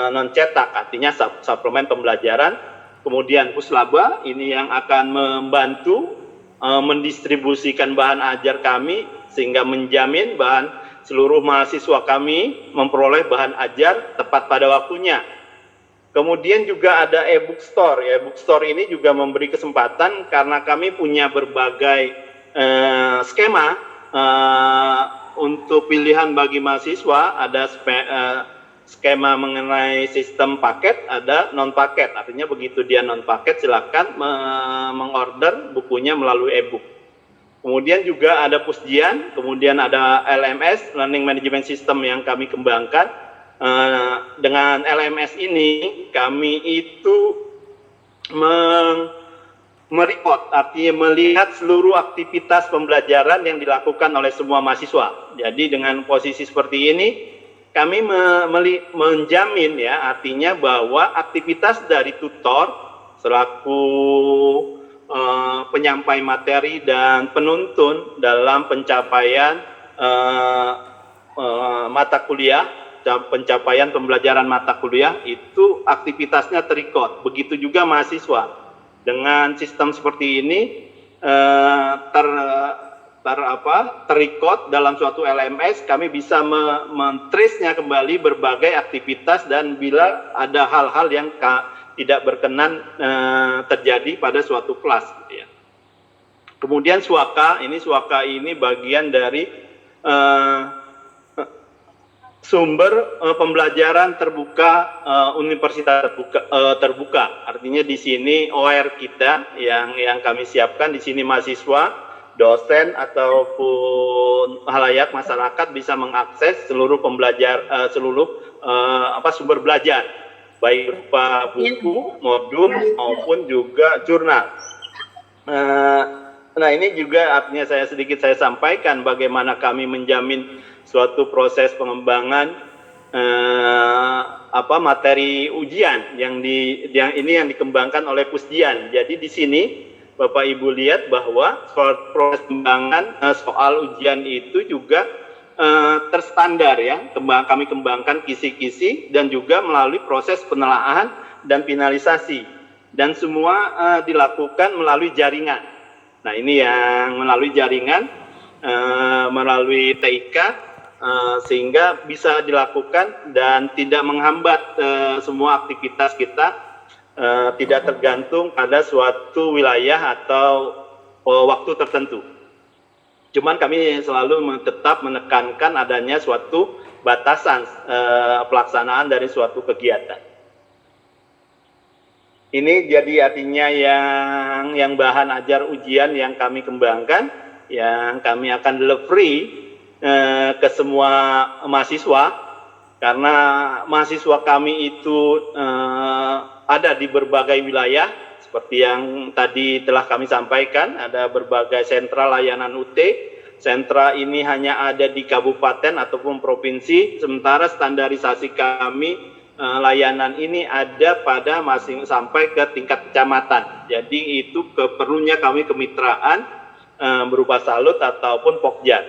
non cetak, artinya suplemen pembelajaran. Kemudian Puslaba ini yang akan membantu mendistribusikan bahan ajar kami sehingga menjamin seluruh mahasiswa kami memperoleh bahan ajar tepat pada waktunya. Kemudian juga ada e-book store. E-book store ini juga memberi kesempatan karena kami punya berbagai skema untuk pilihan bagi mahasiswa, ada skema mengenai sistem paket, ada non paket. Artinya begitu dia non paket, silakan mengorder bukunya melalui e-book. Kemudian juga ada Pusdian, kemudian ada LMS, Learning Management System yang kami kembangkan. Dengan LMS ini kami itu mereport, artinya melihat seluruh aktivitas pembelajaran yang dilakukan oleh semua mahasiswa. Jadi dengan posisi seperti ini, kami menjamin ya, artinya bahwa aktivitas dari tutor selaku penyampai materi dan penuntun dalam pencapaian mata kuliah, pencapaian pembelajaran mata kuliah itu aktivitasnya terrecord. Begitu juga mahasiswa. Dengan sistem seperti ini terrecord dalam suatu LMS, kami bisa men-trace-nya kembali berbagai aktivitas dan bila ada hal-hal yang tidak berkenan terjadi pada suatu kelas. Gitu ya. Kemudian Swaka ini bagian dari sumber pembelajaran terbuka universitas terbuka. Artinya di sini OER kita yang kami siapkan di sini mahasiswa, dosen ataupun halayak masyarakat bisa mengakses seluruh sumber belajar, baik berupa buku, modul maupun juga jurnal. Nah ini juga artinya saya sampaikan bagaimana kami menjamin suatu proses pengembangan materi ujian yang dikembangkan oleh Pusdian. Jadi di sini Bapak Ibu lihat bahwa proses pengembangan soal ujian itu juga terstandar ya. Kami kembangkan kisi-kisi dan juga melalui proses penelaahan dan finalisasi, dan semua dilakukan melalui jaringan. Nah ini yang melalui jaringan, melalui TIK, sehingga bisa dilakukan dan tidak menghambat semua aktivitas kita, tidak tergantung pada suatu wilayah atau waktu tertentu. Cuman kami selalu tetap menekankan adanya suatu batasan pelaksanaan dari suatu kegiatan. Ini jadi artinya yang bahan ajar ujian yang kami kembangkan, yang kami akan delivery ke semua mahasiswa, karena mahasiswa kami itu ada di berbagai wilayah, seperti yang tadi telah kami sampaikan, ada berbagai sentra layanan UT. Sentra ini hanya ada di kabupaten ataupun provinsi, sementara standarisasi kami layanan ini ada pada sampai ke tingkat kecamatan. Jadi itu perlunya kami kemitraan berupa salut ataupun pokja.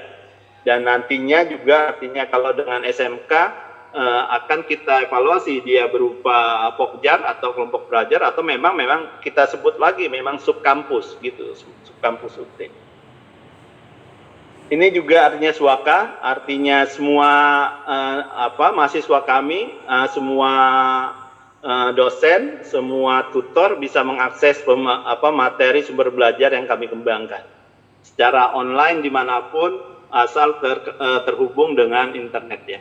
Dan nantinya juga artinya kalau dengan SMK akan kita evaluasi dia berupa pokjar atau kelompok belajar, atau memang kita sebut lagi memang subkampus gitu, subkampus UT. Ini juga artinya Swaka, artinya semua mahasiswa kami, semua dosen, semua tutor bisa mengakses materi sumber belajar yang kami kembangkan secara online dimanapun, asal terhubung dengan internet ya.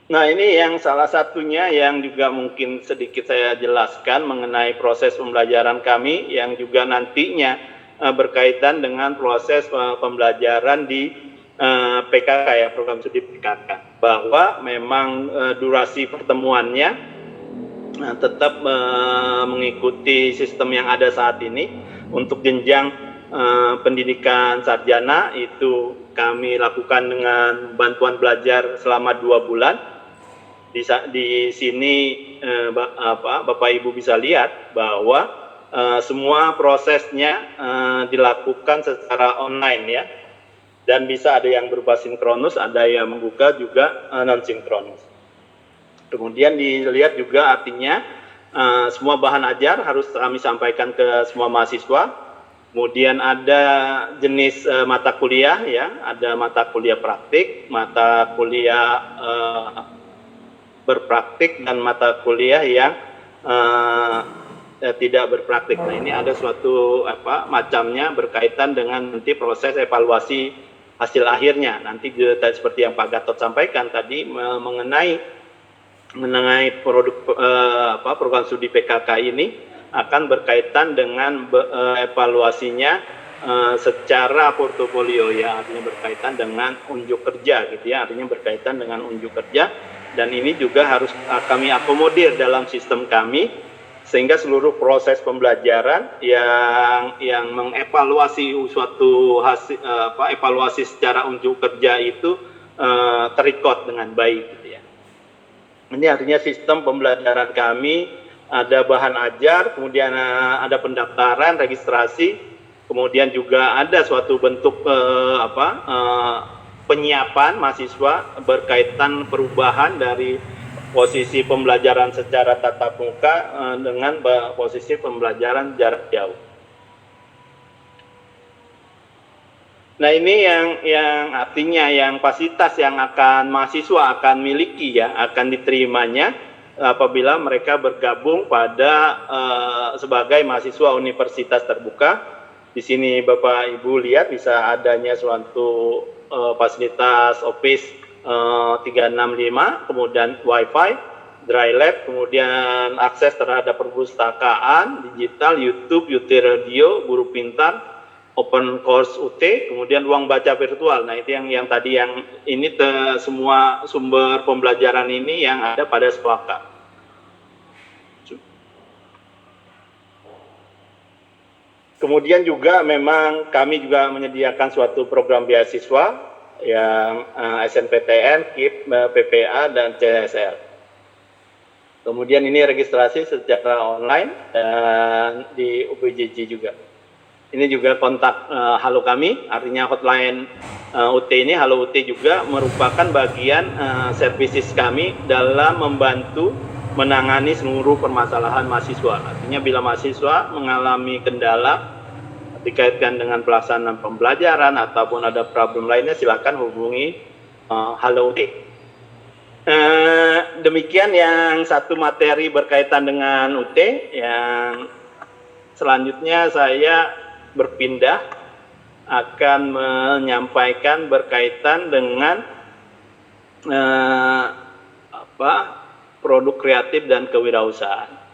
Nah ini yang salah satunya yang juga mungkin sedikit saya jelaskan mengenai proses pembelajaran kami yang juga nantinya berkaitan dengan proses pembelajaran di PKK ya, program studi PKK, bahwa memang durasi pertemuannya tetap mengikuti sistem yang ada saat ini. Untuk jenjang pendidikan sarjana itu kami lakukan dengan bantuan belajar selama 2 bulan. Di sini Bapak Ibu bisa lihat bahwa semua prosesnya dilakukan secara online ya, dan bisa ada yang berupa sinkronus, ada yang membuka juga non sinkronus. Kemudian dilihat juga artinya semua bahan ajar harus kami sampaikan ke semua mahasiswa. Kemudian ada jenis mata kuliah ya, ada mata kuliah praktik, mata kuliah berpraktik, dan mata kuliah yang tidak berpraktik. Nah, ini ada suatu macamnya berkaitan dengan nanti proses evaluasi hasil akhirnya. Nanti seperti yang Pak Gatot sampaikan tadi mengenai produk program studi PKK ini akan berkaitan dengan evaluasinya secara portofolio, ya, artinya berkaitan dengan unjuk kerja gitu ya, artinya berkaitan dengan unjuk kerja, dan ini juga harus kami akomodir dalam sistem kami sehingga seluruh proses pembelajaran yang mengevaluasi suatu hasil evaluasi secara unjuk kerja itu terrecord dengan baik gitu ya. Ini artinya sistem pembelajaran kami ada bahan ajar, kemudian ada pendaftaran, registrasi, kemudian juga ada suatu bentuk penyiapan mahasiswa berkaitan perubahan dari posisi pembelajaran secara tatap muka dengan posisi pembelajaran jarak jauh. Nah, ini yang artinya yang fasilitas yang mahasiswa akan miliki ya, akan diterimanya apabila mereka bergabung pada sebagai mahasiswa universitas terbuka. Di sini Bapak Ibu lihat bisa adanya suatu fasilitas Office 365, kemudian Wi-Fi, Dry Lab, kemudian akses terhadap perpustakaan digital, YouTube, UT Radio, Guru Pintar, Open Course UT, kemudian ruang baca virtual. Nah, itu yang tadi yang ini semua sumber pembelajaran ini yang ada pada sekolah. Kemudian juga memang kami juga menyediakan suatu program beasiswa yang SNPTN, KIP, PPA, dan CSL. Kemudian ini registrasi secara online dan di UPJJ juga. Ini juga kontak Halo kami, artinya hotline UT ini, Halo UT juga merupakan bagian services kami dalam membantu menangani seluruh permasalahan mahasiswa. Artinya bila mahasiswa mengalami kendala dikaitkan dengan pelaksanaan pembelajaran ataupun ada problem lainnya, silakan hubungi Halo UT. Demikian yang satu materi berkaitan dengan UT. Yang selanjutnya saya berpindah akan menyampaikan berkaitan dengan produk kreatif dan kewirausahaan.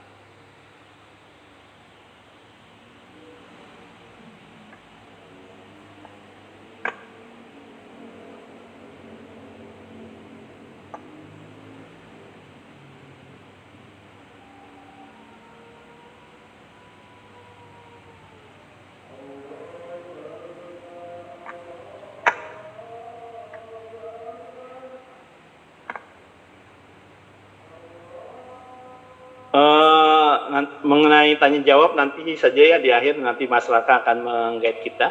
Mengenai tanya jawab nanti saja ya, di akhir nanti Mas Raka akan meng-guide kita.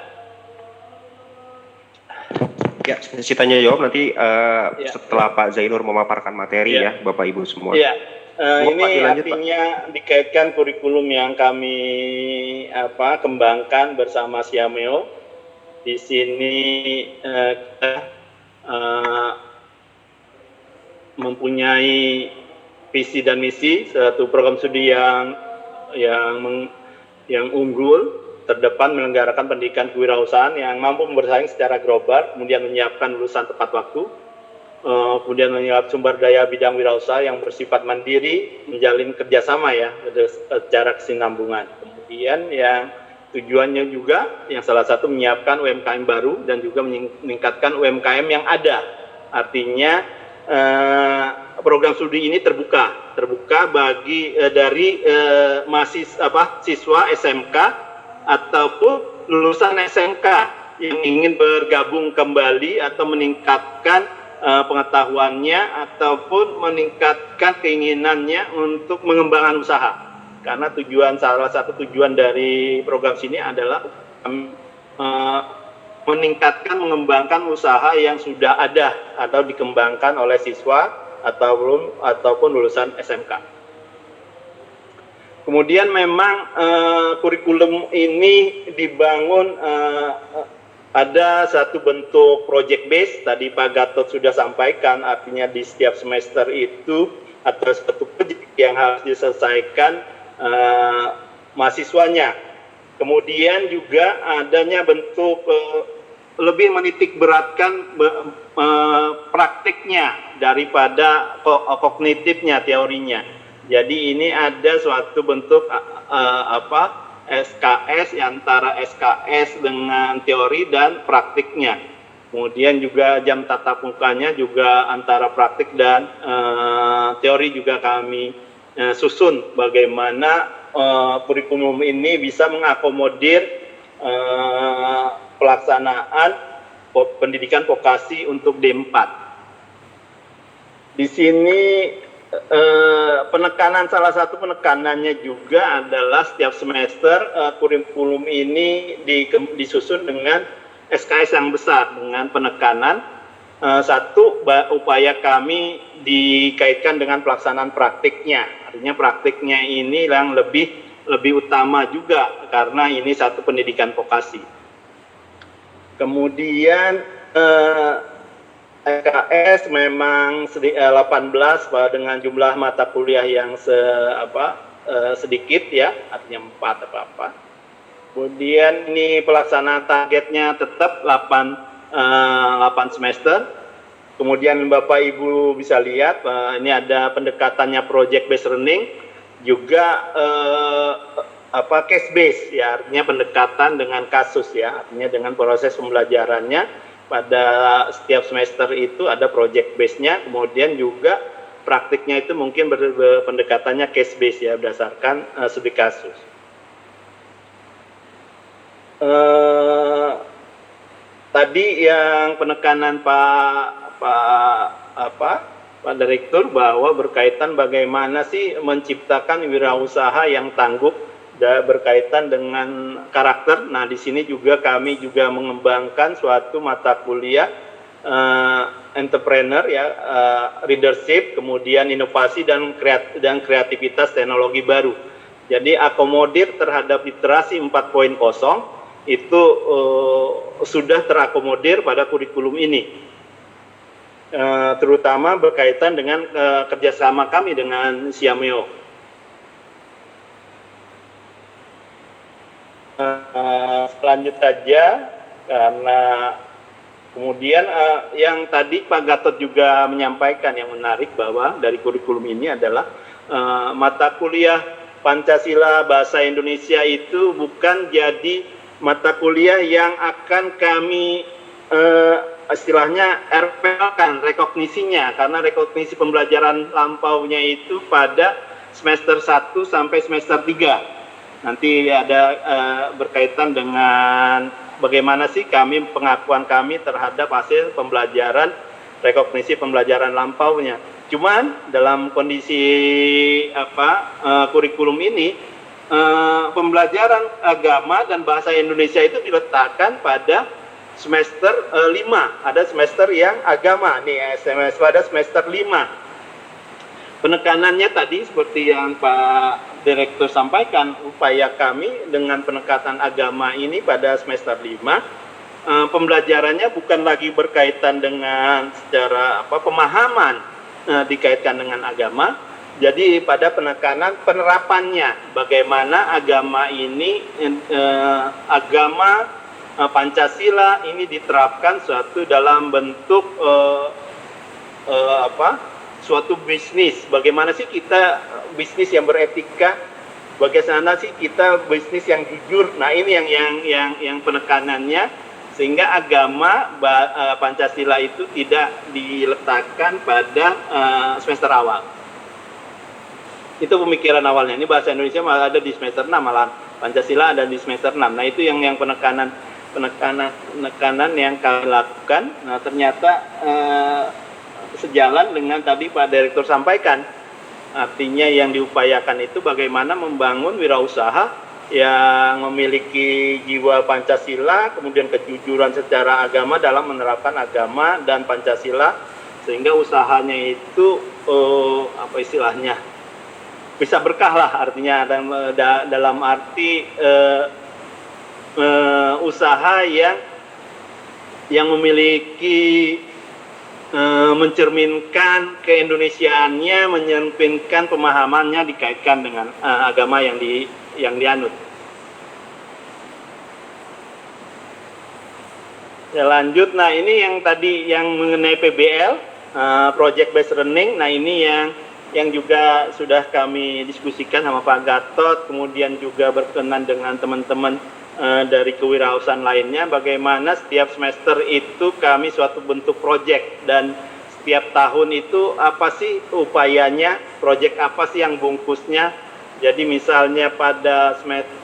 Ya, sesi tanya jawab nanti setelah Pak Zainur memaparkan materi ya, Bapak Ibu semua. Ya, ini dilanjut, artinya Pak, dikaitkan kurikulum yang kami kembangkan bersama Siameo. Di sini kita mempunyai visi dan misi suatu program studi yang unggul, terdepan menyelenggarakan pendidikan kewirausahaan yang mampu bersaing secara global, kemudian menyiapkan lulusan tepat waktu, kemudian menyiapkan sumber daya bidang wirausaha yang bersifat mandiri, menjalin kerjasama ya secara kesinambungan. Kemudian yang tujuannya juga yang salah satu menyiapkan UMKM baru dan juga meningkatkan UMKM yang ada. Artinya program studi ini terbuka bagi dari siswa SMK ataupun lulusan SMK yang ingin bergabung kembali atau meningkatkan pengetahuannya ataupun meningkatkan keinginannya untuk mengembangkan usaha. Karena salah satu tujuan dari program sini adalah meningkatkan, mengembangkan usaha yang sudah ada atau dikembangkan oleh siswa ataupun lulusan SMK. Kemudian memang kurikulum ini dibangun ada satu bentuk project base, tadi Pak Gatot sudah sampaikan, artinya di setiap semester itu ada satu proyek yang harus diselesaikan mahasiswanya. Kemudian juga adanya bentuk lebih menitik beratkan praktiknya daripada kognitifnya, teorinya. Jadi ini ada suatu bentuk SKS antara SKS dengan teori dan praktiknya. Kemudian juga jam tatap mukanya juga antara praktik dan teori juga kami susun bagaimana kurikulum ini bisa mengakomodir pelaksanaan pendidikan vokasi untuk D4. Di sini salah satu penekanannya juga adalah setiap semester kurikulum ini disusun dengan SKS yang besar dengan penekanan satu upaya kami dikaitkan dengan pelaksanaan praktiknya. Artinya praktiknya ini yang lebih utama juga karena ini satu pendidikan vokasi. Kemudian SKS memang 18 dengan jumlah mata kuliah yang sedikit ya, artinya 4 apa-apa. Kemudian ini pelaksanaan targetnya tetap 8 semester. Kemudian Bapak Ibu bisa lihat ini ada pendekatannya project based learning, juga case based ya, artinya pendekatan dengan kasus ya, artinya dengan proses pembelajarannya. Pada setiap semester itu ada project base-nya, kemudian juga praktiknya itu mungkin pendekatannya case base ya, berdasarkan studi kasus. Tadi yang penekanan Pak Direktur bahwa berkaitan bagaimana sih menciptakan wirausaha yang tangguh berkaitan dengan karakter. Nah, di sini juga kami juga mengembangkan suatu mata kuliah entrepreneur ya, leadership, kemudian inovasi dan kreativitas teknologi baru. Jadi akomodir terhadap literasi 4.0 itu sudah terakomodir pada kurikulum ini. Terutama berkaitan dengan kerjasama kami dengan Siameo. Selanjut saja, karena kemudian yang tadi Pak Gatot juga menyampaikan yang menarik bahwa dari kurikulum ini adalah mata kuliah Pancasila Bahasa Indonesia itu bukan jadi mata kuliah yang akan kami istilahnya RPL-kan rekognisinya, karena rekognisi pembelajaran lampaunya itu pada semester 1 sampai semester 3. Nanti ada berkaitan dengan bagaimana sih pengakuan kami terhadap hasil pembelajaran, rekognisi pembelajaran lampaunya. Cuman dalam kondisi kurikulum ini, pembelajaran agama dan bahasa Indonesia itu diletakkan pada semester 5. Ada semester yang agama nih, pada semester 5. Penekanannya tadi seperti yang Pak Direktur sampaikan, upaya kami dengan pendekatan agama ini pada semester 5, pembelajarannya bukan lagi berkaitan dengan secara pemahaman dikaitkan dengan agama. Jadi pada penekanan penerapannya, bagaimana agama ini, agama Pancasila ini diterapkan suatu dalam bentuk suatu bisnis. Bagaimana sih kita bisnis yang beretika? Bagaimana sih kita bisnis yang jujur? Nah, ini yang penekanannya, sehingga agama Pancasila itu tidak diletakkan pada semester awal. Itu pemikiran awalnya. Ini bahasa Indonesia malah ada di semester 6, malah Pancasila ada di semester 6. Nah, itu yang penekanan yang kami lakukan. Nah, ternyata sejalan dengan tadi Pak Direktur sampaikan. Artinya yang diupayakan itu bagaimana membangun wirausaha yang memiliki jiwa Pancasila, kemudian kejujuran secara agama dalam menerapkan agama dan Pancasila, sehingga usahanya itu bisa berkah lah, artinya dalam arti usaha yang memiliki mencerminkan keindonesiaannya, mencerminkan pemahamannya dikaitkan dengan agama yang dianut. Ya, lanjut. Nah, ini yang tadi yang mengenai PBL, project based learning. Nah, ini yang juga sudah kami diskusikan sama Pak Gatot, kemudian juga berkenan dengan teman-teman dari kewirausahaan lainnya, bagaimana setiap semester itu kami suatu bentuk proyek, dan setiap tahun itu apa sih upayanya, proyek apa sih yang bungkusnya. Jadi misalnya pada semester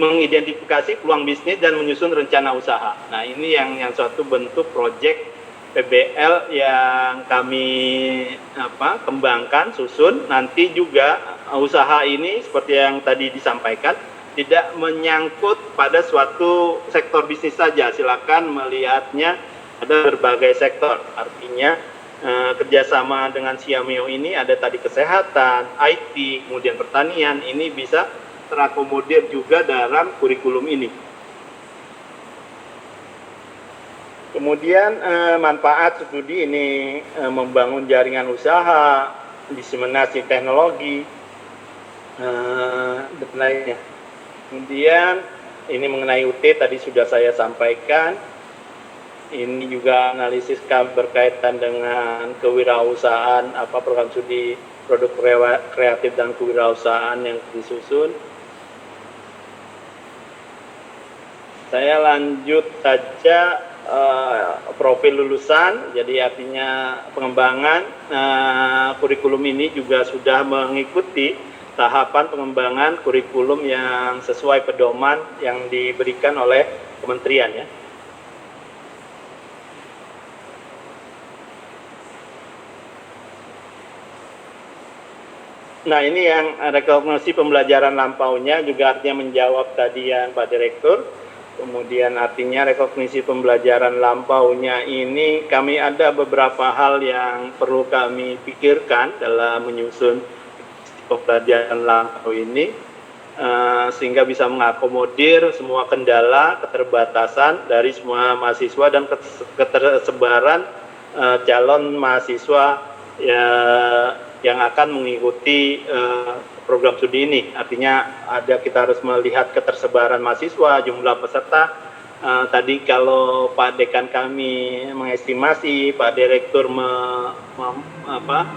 mengidentifikasi peluang bisnis dan menyusun rencana usaha. Nah, ini yang suatu bentuk proyek PBL yang kami kembangkan, susun. Nanti juga usaha ini seperti yang tadi disampaikan tidak menyangkut pada suatu sektor bisnis saja. Silakan melihatnya ada berbagai sektor. Artinya kerjasama dengan Siameo ini ada tadi kesehatan, IT, kemudian pertanian. Ini bisa terakomodir juga dalam kurikulum ini. Kemudian manfaat studi ini membangun jaringan usaha, diseminasi teknologi, dan lainnya. Kemudian ini mengenai UT tadi sudah saya sampaikan. Ini juga analisis berkaitan dengan kewirausahaan, program studi produk kreatif dan kewirausahaan yang disusun. Saya lanjut saja profil lulusan. Jadi artinya pengembangan kurikulum ini juga sudah mengikuti tahapan pengembangan kurikulum yang sesuai pedoman yang diberikan oleh kementerian, ya. Nah, ini yang rekognisi pembelajaran lampaunya juga artinya menjawab tadi yang Pak Direktur. Kemudian artinya rekognisi pembelajaran lampaunya ini kami ada beberapa hal yang perlu kami pikirkan dalam menyusun pembelajaran lampau ini sehingga bisa mengakomodir semua kendala, keterbatasan dari semua mahasiswa dan ketersebaran calon mahasiswa yang akan mengikuti program studi ini. Artinya kita harus melihat ketersebaran mahasiswa, jumlah peserta. Tadi kalau Pak Dekan kami mengestimasi, Pak Direktur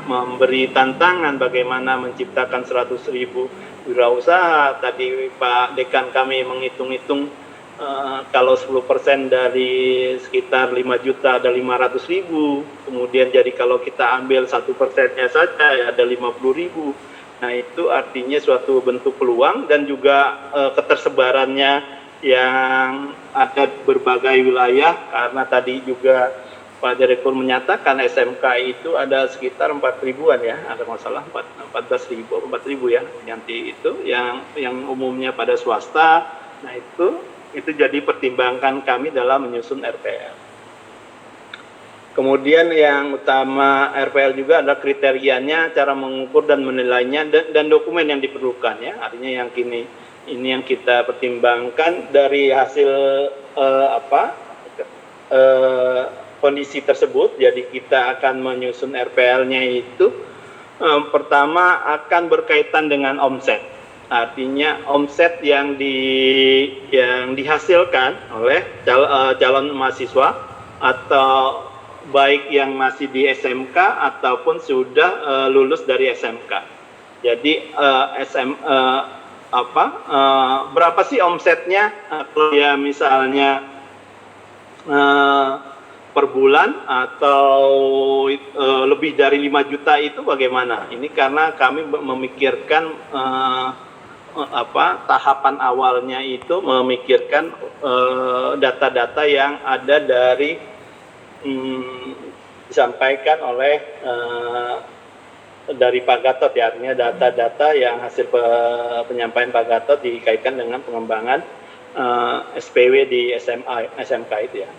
memberi tantangan bagaimana menciptakan 100.000 wirausaha. Tadi Pak Dekan kami menghitung-hitung kalau 10% dari sekitar 5 juta ada 500.000. Kemudian jadi kalau kita ambil 1%-nya saja ya ada 50.000. Nah, itu artinya suatu bentuk peluang dan juga ketersebarannya yang ada berbagai wilayah, karena tadi juga Pak Direktur menyatakan SMK itu ada sekitar 4.000-an ya, ada masalah 14.000 atau 4.000 ya, nanti itu yang umumnya pada swasta. Nah, itu jadi pertimbangan kami dalam menyusun RPL. Kemudian yang utama RPL juga adalah kriterianya, cara mengukur dan menilainya, dan dokumen yang diperlukan, ya. Artinya yang ini yang kita pertimbangkan dari hasil kondisi tersebut. Jadi kita akan menyusun RPL-nya itu pertama akan berkaitan dengan omset. Artinya omset yang dihasilkan oleh calon mahasiswa atau baik yang masih di SMK ataupun sudah lulus dari SMK. Jadi berapa sih omsetnya? Kalau ya misalnya per bulan atau lebih dari 5 juta itu bagaimana? Ini karena kami memikirkan tahapan awalnya itu memikirkan data-data yang ada dari disampaikan oleh dari Pak Gatot, ya, artinya data-data yang hasil penyampaian Pak Gatot dikaitkan dengan pengembangan SPW di SMK itu, ya.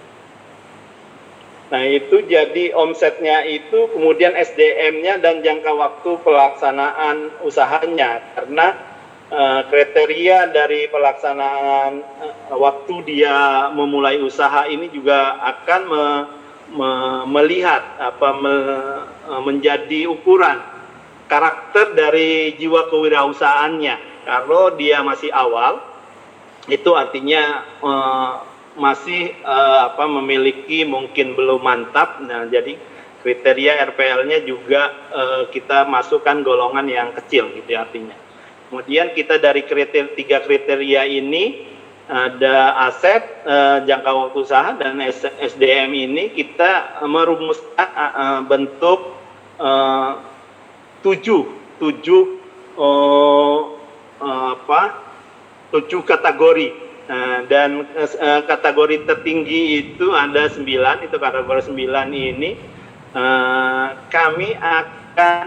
Nah, itu jadi omsetnya itu kemudian SDM-nya dan jangka waktu pelaksanaan usahanya, karena kriteria dari pelaksanaan waktu dia memulai usaha ini juga akan melihat menjadi ukuran karakter dari jiwa kewirausahaannya. Kalau dia masih awal, itu artinya masih memiliki mungkin belum mantap. Nah, jadi kriteria RPL-nya juga kita masukkan golongan yang kecil gitu ya, artinya. Kemudian kita dari tiga kriteria ini ada aset, jangka waktu usaha, dan SDM ini kita merumuskan bentuk tujuh kategori. Dan kategori tertinggi itu ada 9, itu kategori 9 ini kami akan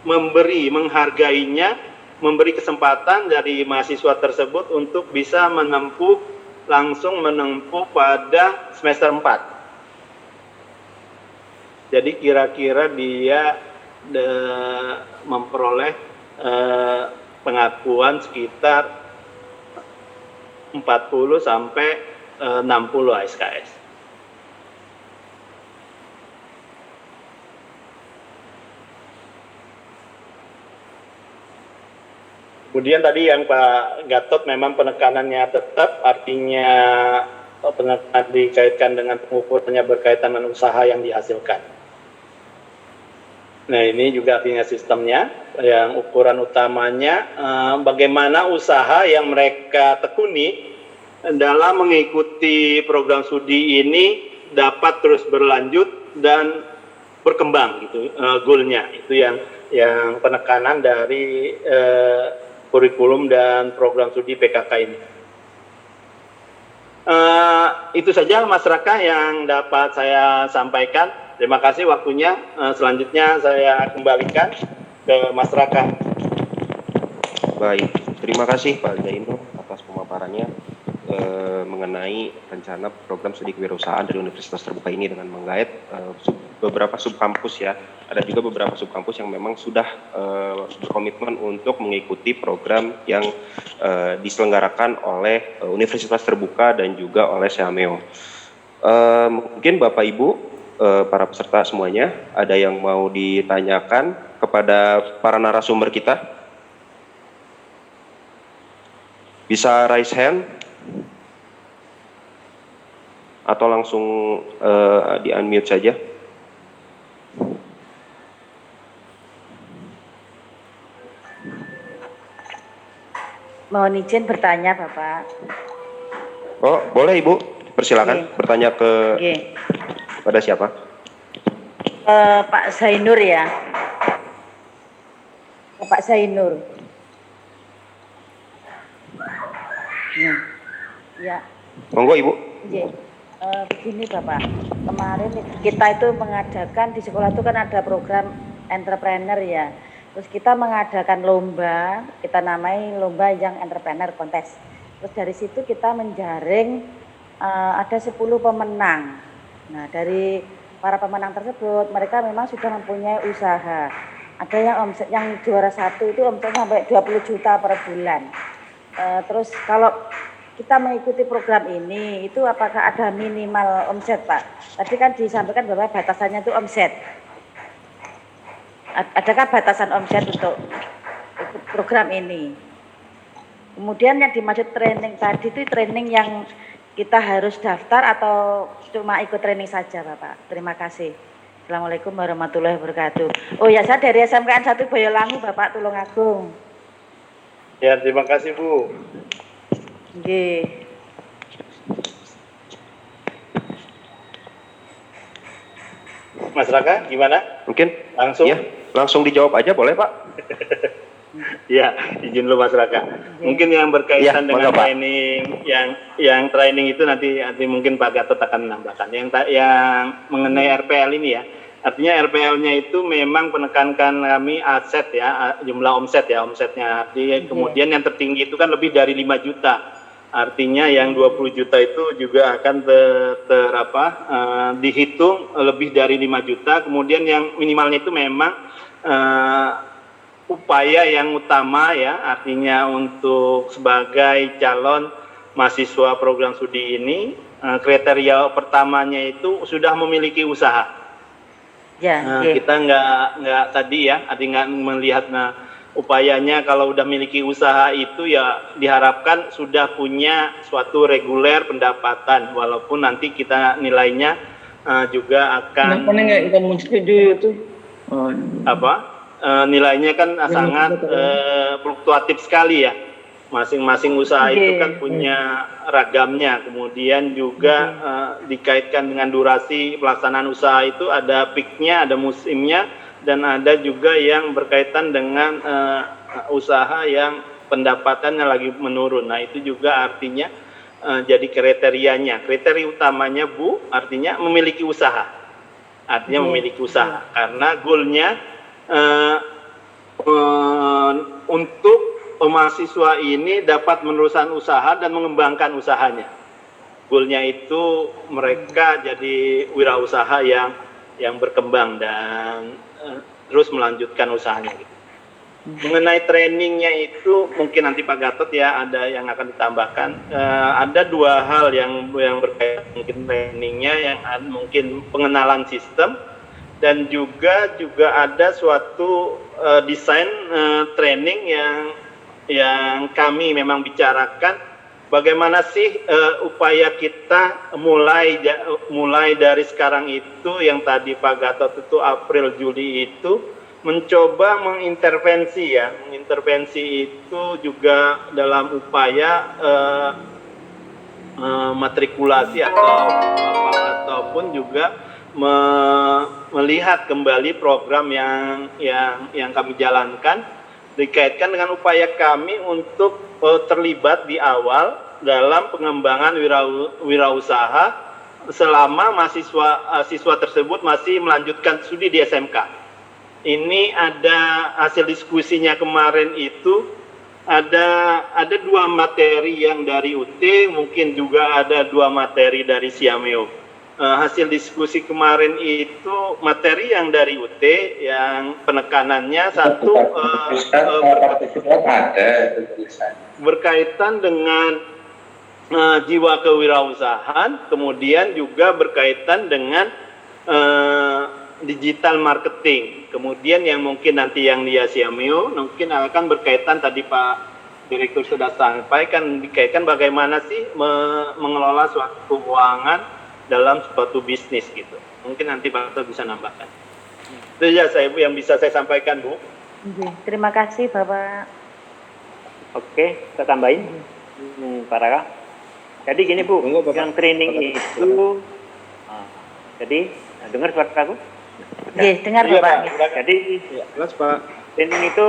menghargainya, memberi kesempatan dari mahasiswa tersebut untuk bisa langsung menempuh pada semester 4. Jadi kira-kira dia memperoleh pengakuan sekitar 40 sampai 60 ASKS. Kemudian tadi yang Pak Gatot memang penekanannya tetap, artinya penekanan dikaitkan dengan pengukurannya berkaitan dengan usaha yang dihasilkan. Nah, ini juga artinya sistemnya, yang ukuran utamanya bagaimana usaha yang mereka tekuni dalam mengikuti program studi ini dapat terus berlanjut dan berkembang gitu, goalnya itu yang penekanan dari kurikulum dan program studi PKK ini. Itu saja Mas Raka yang dapat saya sampaikan. Terima kasih waktunya. Selanjutnya saya kembalikan ke Mas Raka. Baik, terima kasih Pak Zainur atas pemaparannya mengenai rencana program studi kewirausahaan dari Universitas Terbuka ini dengan menggait beberapa subkampus ya. Ada juga beberapa subkampus yang memang sudah berkomitmen untuk mengikuti program yang diselenggarakan oleh Universitas Terbuka dan juga oleh Seameo. Mungkin Bapak Ibu, para peserta semuanya, ada yang mau ditanyakan kepada para narasumber kita? Bisa raise hand atau langsung di-unmute saja. Mohon izin bertanya, Bapak. Oh, boleh Ibu. Persilakan bertanya pada siapa? Pak Zainur ya. Pak Zainur. Ya. Monggo Ibu. Begini Bapak, kemarin kita itu mengadakan di sekolah itu kan ada program entrepreneur ya. Terus kita mengadakan lomba, kita namai lomba Young Entrepreneur Contest. Terus dari situ kita menjaring ada 10 pemenang. Nah, dari para pemenang tersebut mereka memang sudah mempunyai usaha. Ada yang omset yang juara 1 itu omsetnya sampai 20 juta per bulan. Terus kalau kita mengikuti program ini, itu apakah ada minimal omset Pak? Tadi kan disampaikan bahwa batasannya itu omset. Adakah batasan omset untuk program ini? Kemudian yang dimaksud training tadi itu training yang kita harus daftar atau cuma ikut training saja Bapak? Terima kasih. Assalamualaikum warahmatullahi wabarakatuh. Oh ya, saya dari SMKN 1 Boyolangu Bapak Tulungagung. Ya, terima kasih Bu. Nggih. Mas Raka, gimana? Mungkin langsung? Ya, langsung dijawab aja boleh Pak? Ya, izin lu Mas Raka. Mungkin yang berkaitan dengan training, yang training itu nanti mungkin Pak Gatot akan menambahkan. Yang mengenai RPL ini ya, artinya RPL-nya itu memang penekankan kami aset ya, jumlah omset ya, omsetnya. Kemudian yang tertinggi itu kan lebih dari 5 juta. Artinya yang 20 juta itu juga akan dihitung lebih dari 5 juta. Kemudian yang minimalnya itu memang upaya yang utama ya, artinya untuk sebagai calon mahasiswa program studi ini, kriteria pertamanya itu sudah memiliki usaha. Ya, Kita nggak tadi ya, artinya nggak melihat upayanya kalau udah memiliki usaha itu ya diharapkan sudah punya suatu reguler pendapatan, walaupun nanti kita nilainya juga akan nilainya kan sangat fluktuatif sekali ya. Masing-masing usaha itu kan punya ragamnya, kemudian juga dikaitkan dengan durasi pelaksanaan usaha itu ada peaknya, ada musimnya, dan ada juga yang berkaitan dengan usaha yang pendapatannya lagi menurun. Nah itu juga artinya jadi kriterianya, kriteria utamanya Bu, artinya memiliki usaha, memiliki usaha, karena goalnya untuk mahasiswa ini dapat meneruskan usaha dan mengembangkan usahanya. Goalnya itu mereka jadi wirausaha yang berkembang dan terus melanjutkan usahanya gitu. Mengenai trainingnya itu mungkin nanti Pak Gatot ya ada yang akan ditambahkan. Ada dua hal yang berkaitan mungkin trainingnya, yang mungkin pengenalan sistem dan juga ada suatu desain training yang kami memang bicarakan. Bagaimana sih upaya kita mulai dari sekarang itu, yang tadi Pak Gatot itu April Juli itu mencoba mengintervensi itu juga dalam upaya matrikulasi ataupun juga melihat kembali program yang kami jalankan, dikaitkan dengan upaya kami untuk terlibat di awal dalam pengembangan wirausaha selama siswa tersebut masih melanjutkan studi di SMK. Ini ada hasil diskusinya kemarin itu ada dua materi yang dari UT, mungkin juga ada dua materi dari Siameo. Hasil diskusi kemarin itu materi yang dari UT yang penekanannya satu berkaitan dengan jiwa kewirausahaan, kemudian juga berkaitan dengan digital marketing. Kemudian yang mungkin nanti yang di Siameo mungkin akan berkaitan, tadi Pak Direktur sudah sampaikan, dikaitkan bagaimana sih mengelola suatu keuangan dalam suatu bisnis gitu. Mungkin nanti Pak Gatot bisa nambahkan. Itu ya yang bisa saya sampaikan, Bu. Terima kasih Bapak. Oke, kita tambahin Pak Raka. Jadi gini Bu, yang training itu jadi dengar suara aku? Dengar Bapak. Jadi training itu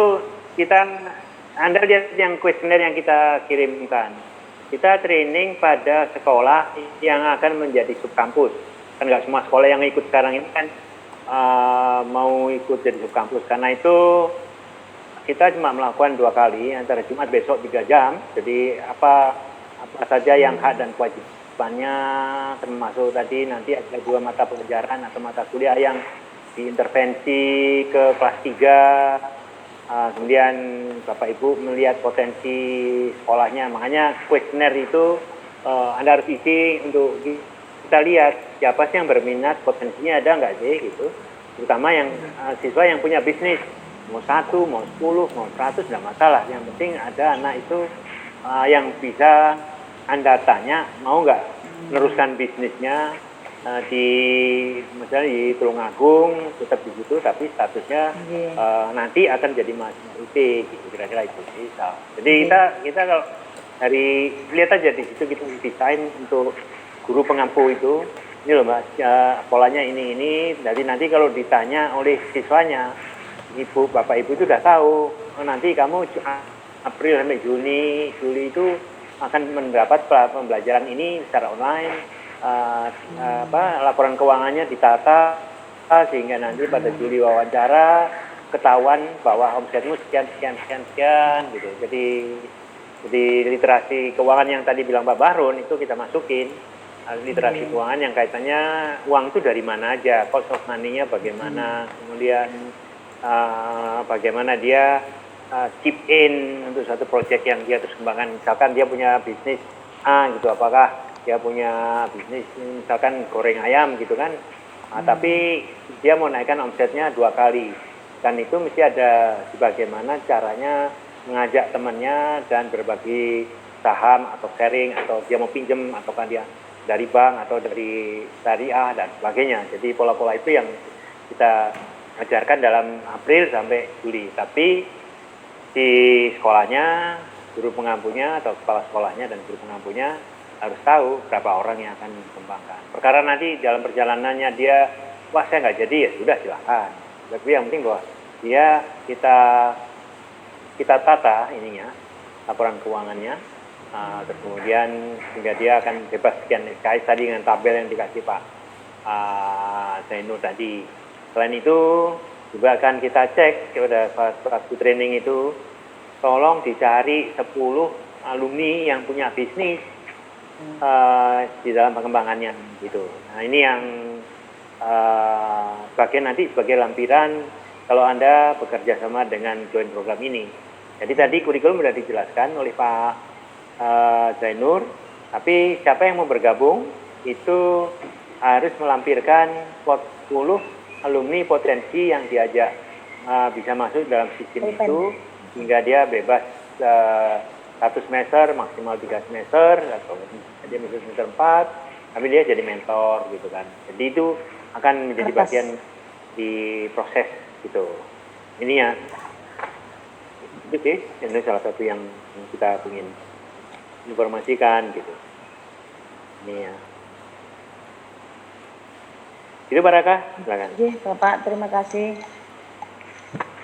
Anda lihat yang kuesioner yang kita kirimkan. Kita training pada sekolah yang akan menjadi subkampus. Kan nggak semua sekolah yang ikut sekarang ini kan mau ikut jadi subkampus. Karena itu kita cuma melakukan 2 kali, antara Jumat besok 3 jam. Jadi apa saja yang hak dan kewajibannya, termasuk tadi nanti ada 2 mata pelajaran atau mata kuliah yang diintervensi ke kelas 3. Kemudian Bapak Ibu melihat potensi sekolahnya, makanya kuesioner itu Anda harus isi untuk kita lihat siapa sih yang berminat, potensinya ada nggak sih gitu. Terutama yang siswa yang punya bisnis, mau 1, mau 10, mau 100 tidak masalah. Yang penting ada anak itu yang bisa Anda tanya mau nggak meneruskan bisnisnya misalnya di Tulungagung, tetap di situ, tapi statusnya nanti akan jadi mahasiswa UT, gitu kira-kira itu bisa. Jadi kita kalau dari lihat aja di situ kita desain untuk guru pengampu itu, ini loh Mbak, polanya ini. Jadi nanti kalau ditanya oleh siswanya, Ibu, Bapak Ibu itu udah tahu, nanti kamu April sampai Juli itu akan mendapat pembelajaran ini secara online. Laporan keuangannya ditata sehingga nanti pada Juli wawancara ketahuan bahwa omsetmu sekian gitu. Jadi Jadi literasi keuangan yang tadi bilang Pak Bahrun itu kita masukin. Literasi keuangan yang kaitannya uang itu dari mana aja, cost of money-nya bagaimana, kemudian bagaimana dia chip in untuk satu proyek yang dia terus kembangkan. Misalkan dia punya bisnis A gitu, apakah dia punya bisnis misalkan goreng ayam gitu kan, tapi dia mau naikkan omsetnya 2 kali, kan itu mesti ada bagaimana caranya mengajak temannya dan berbagi saham atau sharing, atau dia mau pinjem ataukah dia dari bank atau dari syariah dan sebagainya. Jadi pola-pola itu yang kita ajarkan dalam April sampai Juli. Tapi di sekolahnya, guru pengampunya atau kepala sekolahnya dan guru pengampunya harus tahu berapa orang yang akan dikembangkan. Perkara nanti dalam perjalanannya dia, wah saya nggak jadi, ya sudah silahkan. Tapi yang penting bahwa dia kita tata ininya, laporan keuangannya, terus kemudian sehingga dia akan bebas sekian SKS tadi dengan tabel yang dikasih Pak Zainur tadi. Selain itu juga akan kita cek kepada waktu training itu, tolong dicari 10 alumni yang punya bisnis di dalam pengembangannya gitu. Nah ini yang bagian nanti sebagai lampiran kalau Anda bekerja sama dengan joint program ini. Jadi tadi kurikulum sudah dijelaskan oleh Pak Zainur, tapi siapa yang mau bergabung itu harus melampirkan 10 alumni potensi yang diajak bisa masuk dalam sistem itu, hingga dia bebas 1 semester, maksimal 3 semester, atau dia masuk semester 4, tapi dia jadi mentor gitu kan. Jadi itu akan menjadi bagian di proses gitu. Ini ya, itu sih, ini salah satu yang kita ingin informasikan gitu. Ini ya. Itu Pak Raka, silakan. Oke, Bapak, terima kasih.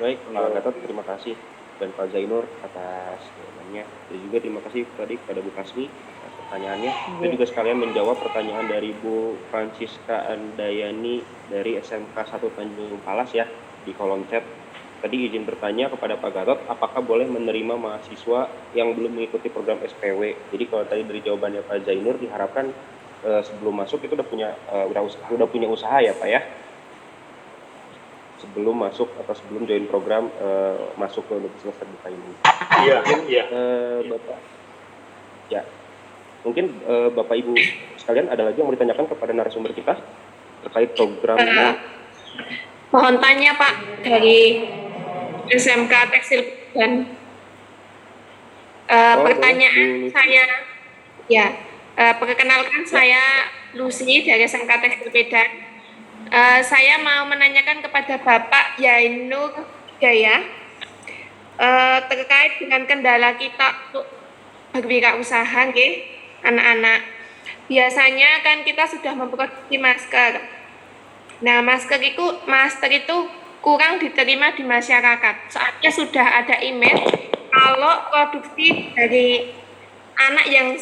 Baik, Pak Gatot, terima kasih, dan Pak Zainur atas jawabannya. Dan juga terima kasih tadi kepada Bu Kasmi atas pertanyaannya. Dan juga sekalian menjawab pertanyaan dari Bu Francisca Andayani dari SMK 1 Tanjung Palas ya, di kolom chat. Tadi izin bertanya kepada Pak Gatot, apakah boleh menerima mahasiswa yang belum mengikuti program SPW? Jadi kalau tadi dari jawabannya Pak Zainur diharapkan sebelum masuk itu udah punya usaha ya Pak ya? Sebelum masuk atau sebelum join program masuk ke Universitas Terbuka ini. Iya. Bapak, ya mungkin Bapak Ibu sekalian ada lagi yang mau ditanyakan kepada narasumber kita terkait program ini? Mohon tanya Pak dari SMK Tekstil dan pertanyaan saya ya, perkenalkan saya Lucy dari SMK Tekstil Medan. Saya mau menanyakan kepada Bapak Yainur Jaya terkait dengan kendala kita untuk berwirausaha, anak-anak. Biasanya kan kita sudah memproduksi masker. Nah, masker itu kurang diterima di masyarakat. Soalnya sudah ada email kalau produksi dari anak yang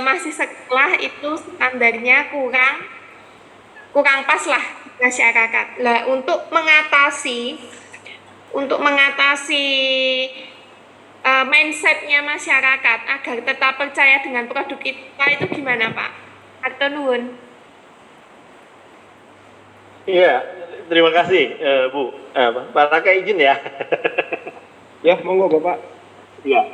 masih sekolah itu standarnya kurang pas lah di masyarakat. Nah, untuk mengatasi mindsetnya masyarakat agar tetap percaya dengan produk kita itu gimana Pak? Hatur nuwun. Iya, terima kasih Bu. Pak Raka izin ya. Ya, monggo Bapak. Ya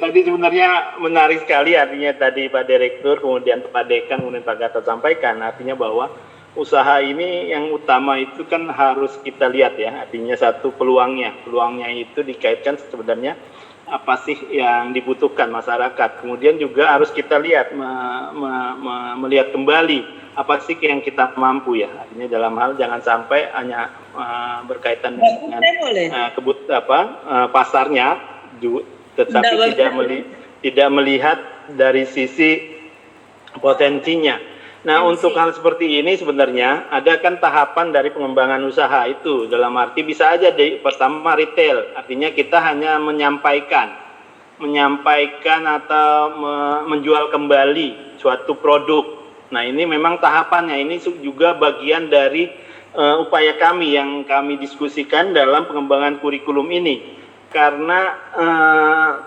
tadi sebenarnya menarik sekali, artinya tadi Pak Direktur, kemudian Pak Dekan, kemudian Pak Gatot sampaikan, artinya bahwa usaha ini yang utama itu kan harus kita lihat ya, artinya satu peluangnya itu dikaitkan sebenarnya apa sih yang dibutuhkan masyarakat, kemudian juga harus kita lihat melihat kembali apa sih yang kita mampu ya, artinya dalam hal jangan sampai hanya berkaitan dengan pasarnya, tetapi tidak melihat dari sisi potensinya. Nah, untuk hal seperti ini sebenarnya ada kan tahapan dari pengembangan usaha itu, dalam arti bisa aja pertama retail, artinya kita hanya menyampaikan atau menjual kembali suatu produk. Nah, ini memang tahapannya, ini juga bagian dari upaya kami yang kami diskusikan dalam pengembangan kurikulum ini. karena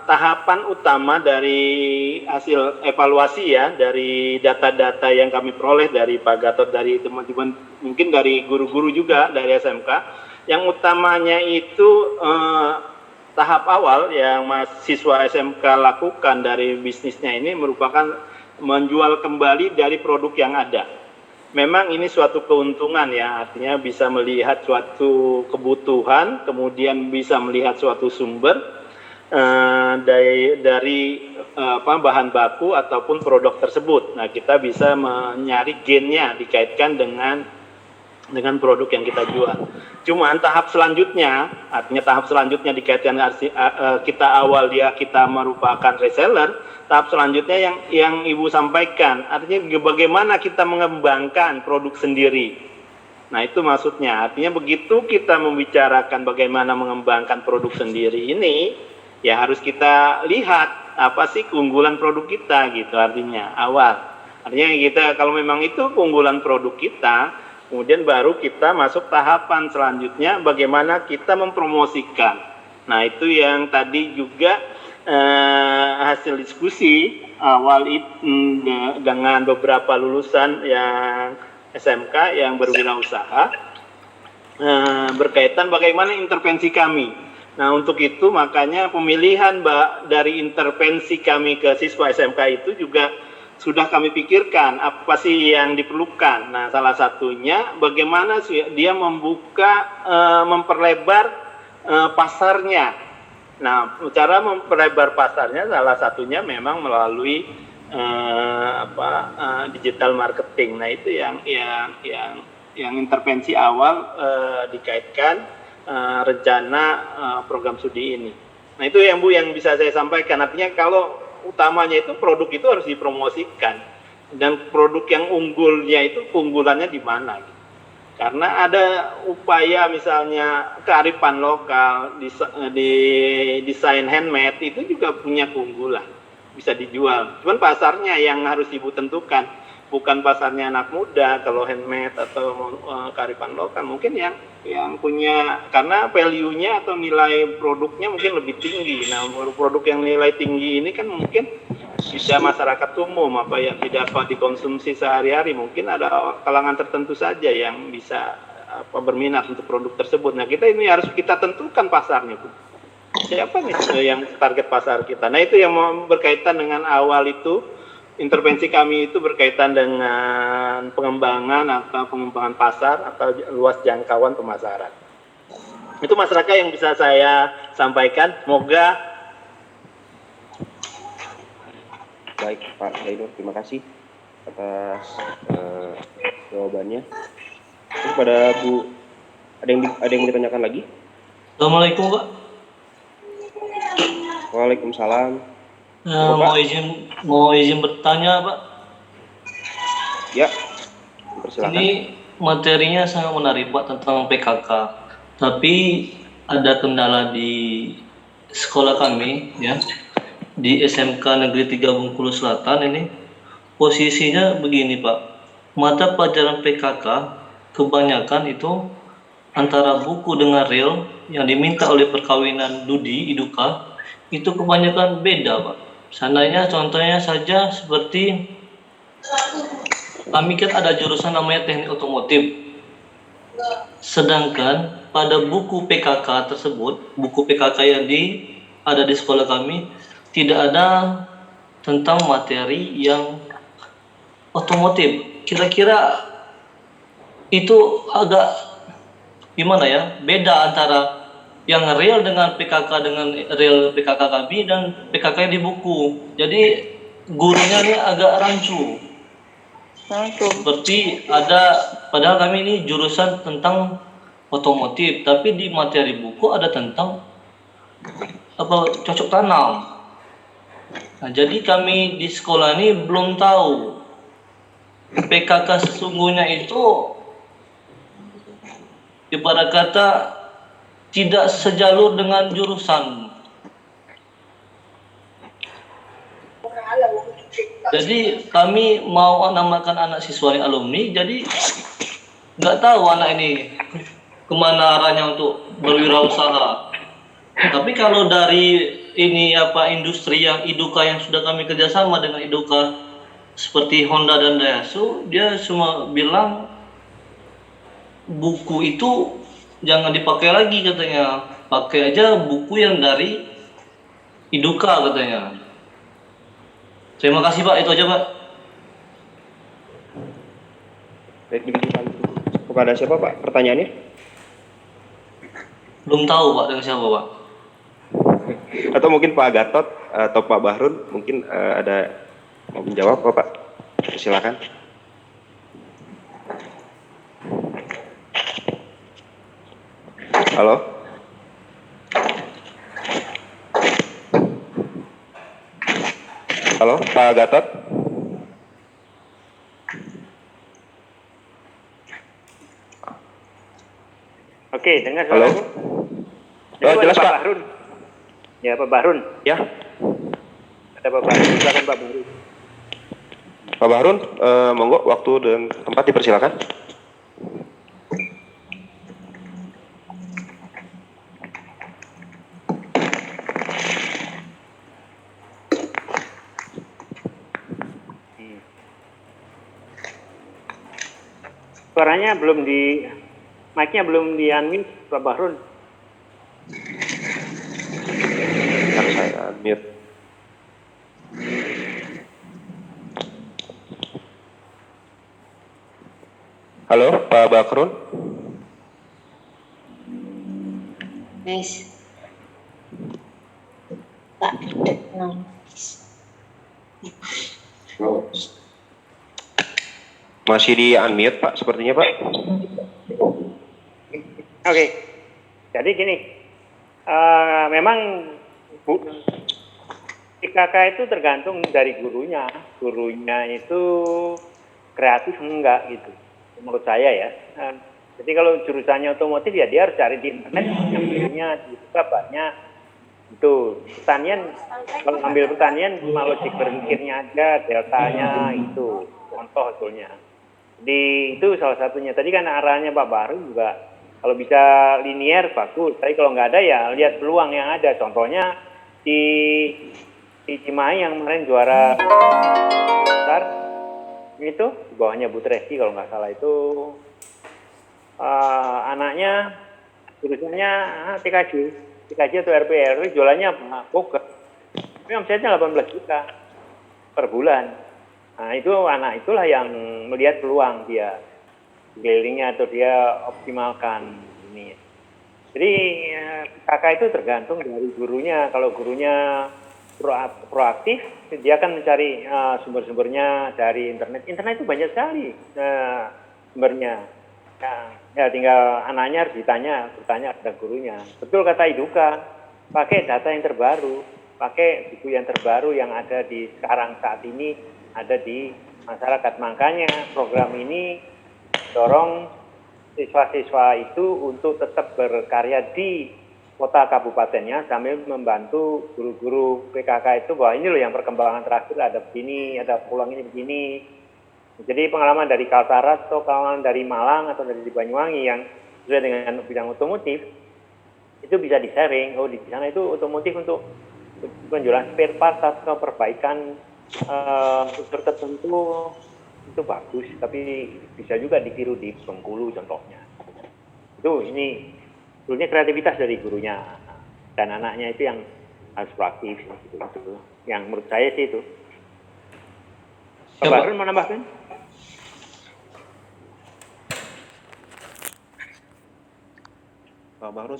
tahapan utama dari hasil evaluasi ya, dari data-data yang kami peroleh dari Pak Gatot, dari teman-teman, mungkin dari guru-guru juga dari SMK, yang utamanya itu tahap awal yang mahasiswa SMK lakukan dari bisnisnya ini merupakan menjual kembali dari produk yang ada. Memang ini suatu keuntungan ya, artinya bisa melihat suatu kebutuhan, kemudian bisa melihat suatu sumber dari bahan baku ataupun produk tersebut. Nah, kita bisa mencari gainnya dikaitkan dengan produk yang kita jual. Cuman tahap selanjutnya, artinya tahap selanjutnya dikaitkan kita awal kita merupakan reseller. Tahap selanjutnya yang Ibu sampaikan, artinya bagaimana kita mengembangkan produk sendiri. Nah, itu maksudnya, artinya begitu kita membicarakan bagaimana mengembangkan produk sendiri ini, ya harus kita lihat apa sih keunggulan produk kita gitu, artinya awal. Artinya kita kalau memang itu keunggulan produk kita, kemudian baru kita masuk tahapan selanjutnya bagaimana kita mempromosikan. Nah, itu yang tadi juga hasil diskusi awal dengan beberapa lulusan yang SMK yang berwirausaha berkaitan bagaimana intervensi kami. Nah, untuk itu makanya pemilihan dari intervensi kami ke siswa SMK itu juga sudah kami pikirkan apa sih yang diperlukan. Nah, salah satunya bagaimana dia memperlebar pasarnya. Nah, cara memperlebar pasarnya salah satunya memang melalui digital marketing. Nah, itu yang intervensi awal dikaitkan rencana program studi ini. Nah, itu yang Bu yang bisa saya sampaikan. Artinya kalau utamanya itu produk itu harus dipromosikan, dan produk yang unggulnya itu keunggulannya di mana? Karena ada upaya misalnya kearifan lokal, di desain handmade itu juga punya keunggulan, bisa dijual. Cuman pasarnya yang harus Ibu tentukan, bukan pasarnya anak muda. Kalau handmade atau kearifan lokal mungkin yang punya, karena value-nya atau nilai produknya mungkin lebih tinggi. Nah, produk yang nilai tinggi ini kan mungkin bisa masyarakat umum yang tidak dikonsumsi sehari-hari, mungkin ada kalangan tertentu saja yang bisa berminat untuk produk tersebut. Nah, ini harus kita tentukan pasarnya, Bu. Siapa nih yang target pasar kita? Nah, itu yang berkaitan dengan awal itu, intervensi kami itu berkaitan dengan pengembangan pasar atau luas jangkauan pemasaran. Itu Mas Raka yang bisa saya sampaikan. Semoga. Baik, Pak Zainur, terima kasih atas jawabannya. Terus pada Bu, ada yang ditanyakan lagi? Assalamualaikum, Pak. Waalaikumsalam. Mau izin bertanya, Pak? Ya, persilakan. Ini materinya sangat menarik, Pak, tentang PKK. Tapi ada kendala di sekolah kami, ya. Di SMK Negeri 3 Bengkulu Selatan ini posisinya begini, Pak. Mata pelajaran PKK kebanyakan itu antara buku dengan real yang diminta oleh perkawinan Dudi Iduka itu kebanyakan beda, Pak. Seandainya contohnya saja seperti kami kan ada jurusan namanya teknik otomotif. Sedangkan pada buku PKK tersebut, buku PKK yang ada di sekolah kami tidak ada tentang materi yang otomotif. Kira-kira itu agak gimana ya? Beda antara yang real dengan PKK dengan real PKK kami dan PKK di buku. Jadi gurunya ini agak rancu. Seperti ada, padahal kami ini jurusan tentang otomotif, tapi di materi buku ada tentang cocok tanam. Nah, jadi kami di sekolah ini belum tahu PKK sesungguhnya itu ibarat kata tidak sejalur dengan jurusan. Jadi kami mau namakan anak siswa ini alumni, jadi nggak tahu anak ini kemana arahnya untuk berwirausaha. Tapi kalau dari ini apa industri yang Iduka yang sudah kami kerjasama dengan Iduka seperti Honda dan Daihatsu, dia cuma bilang buku itu jangan dipakai lagi katanya, pakai aja buku yang dari Iduka katanya. Terima kasih Pak, itu aja Pak. Baik, kepada siapa Pak pertanyaannya? Belum tahu Pak dengan siapa Pak. Atau mungkin Pak Gatot atau Pak Bahrun mungkin ada mau menjawab Pak? Silakan. Halo. Halo, Pak Gatot. Oke, dengar Halo. suaraku? Jelas Pak Pak. Bahrun. Ya, Pak Bahrun. Ya, Ada Pak Bahrun, silakan Pak Bahrun. Pak Bahrun, monggo waktu dan tempat dipersilakan. Suaranya belum mic-nya belum di-unmute, Pak Bahrun. Bentar, saya unmute. Halo, Pak Bahrun. Nice. Tak nangis. Masih di unmute Pak, sepertinya Pak. Oke. Jadi gini, memang IKK itu tergantung dari gurunya. Gurunya itu kreatif enggak gitu, menurut saya ya. Jadi kalau jurusannya otomotif ya dia harus cari di internet yang gurunya juga banyak. Itu pertanian, kalau ambil pertanian cuma logik berpikirnya aja, deltanya itu contoh sebetulnya. Jadi itu salah satunya. Tadi kan arahnya Pak Baru juga kalau bisa linier bagus. Tapi kalau nggak ada ya lihat peluang yang ada. Contohnya di Cimahi yang kemarin juara besar itu di bawahnya Bu Tresi kalau nggak salah itu anaknya jurusannya TKJ atau RPR jualannya poker. Tapi omsetnya 18 juta per bulan. Nah itu anak itulah yang melihat peluang dia kelilingnya atau dia optimalkan ini. Jadi kakak itu tergantung dari gurunya. Kalau gurunya proaktif, dia akan mencari sumber-sumbernya dari internet. Internet itu banyak sekali sumbernya. Ya tinggal anaknya harus bertanya kepada gurunya. Betul kata Iduka, pakai data yang terbaru, pakai buku yang terbaru yang ada di sekarang saat ini ada di masyarakat. Makanya program ini dorong siswa-siswa itu untuk tetap berkarya di kota kabupatennya sambil membantu guru-guru PKK itu bahwa ini loh yang perkembangan terakhir ada begini, ada pulang ini begini. Jadi pengalaman dari Kaltara atau pengalaman dari Malang atau dari Banyuwangi yang sesuai dengan bidang otomotif itu bisa di-sharing. Oh di sana itu otomotif untuk penjualan spare part atau perbaikan unsur tertentu itu bagus, tapi bisa juga ditiru di Bengkulu contohnya. Itu ini sebetulnya kreativitas dari gurunya dan anaknya itu yang harus proaktif gitu. Yang menurut saya sih itu. Pak Bahrun mau nambahkan? Pak Bahrun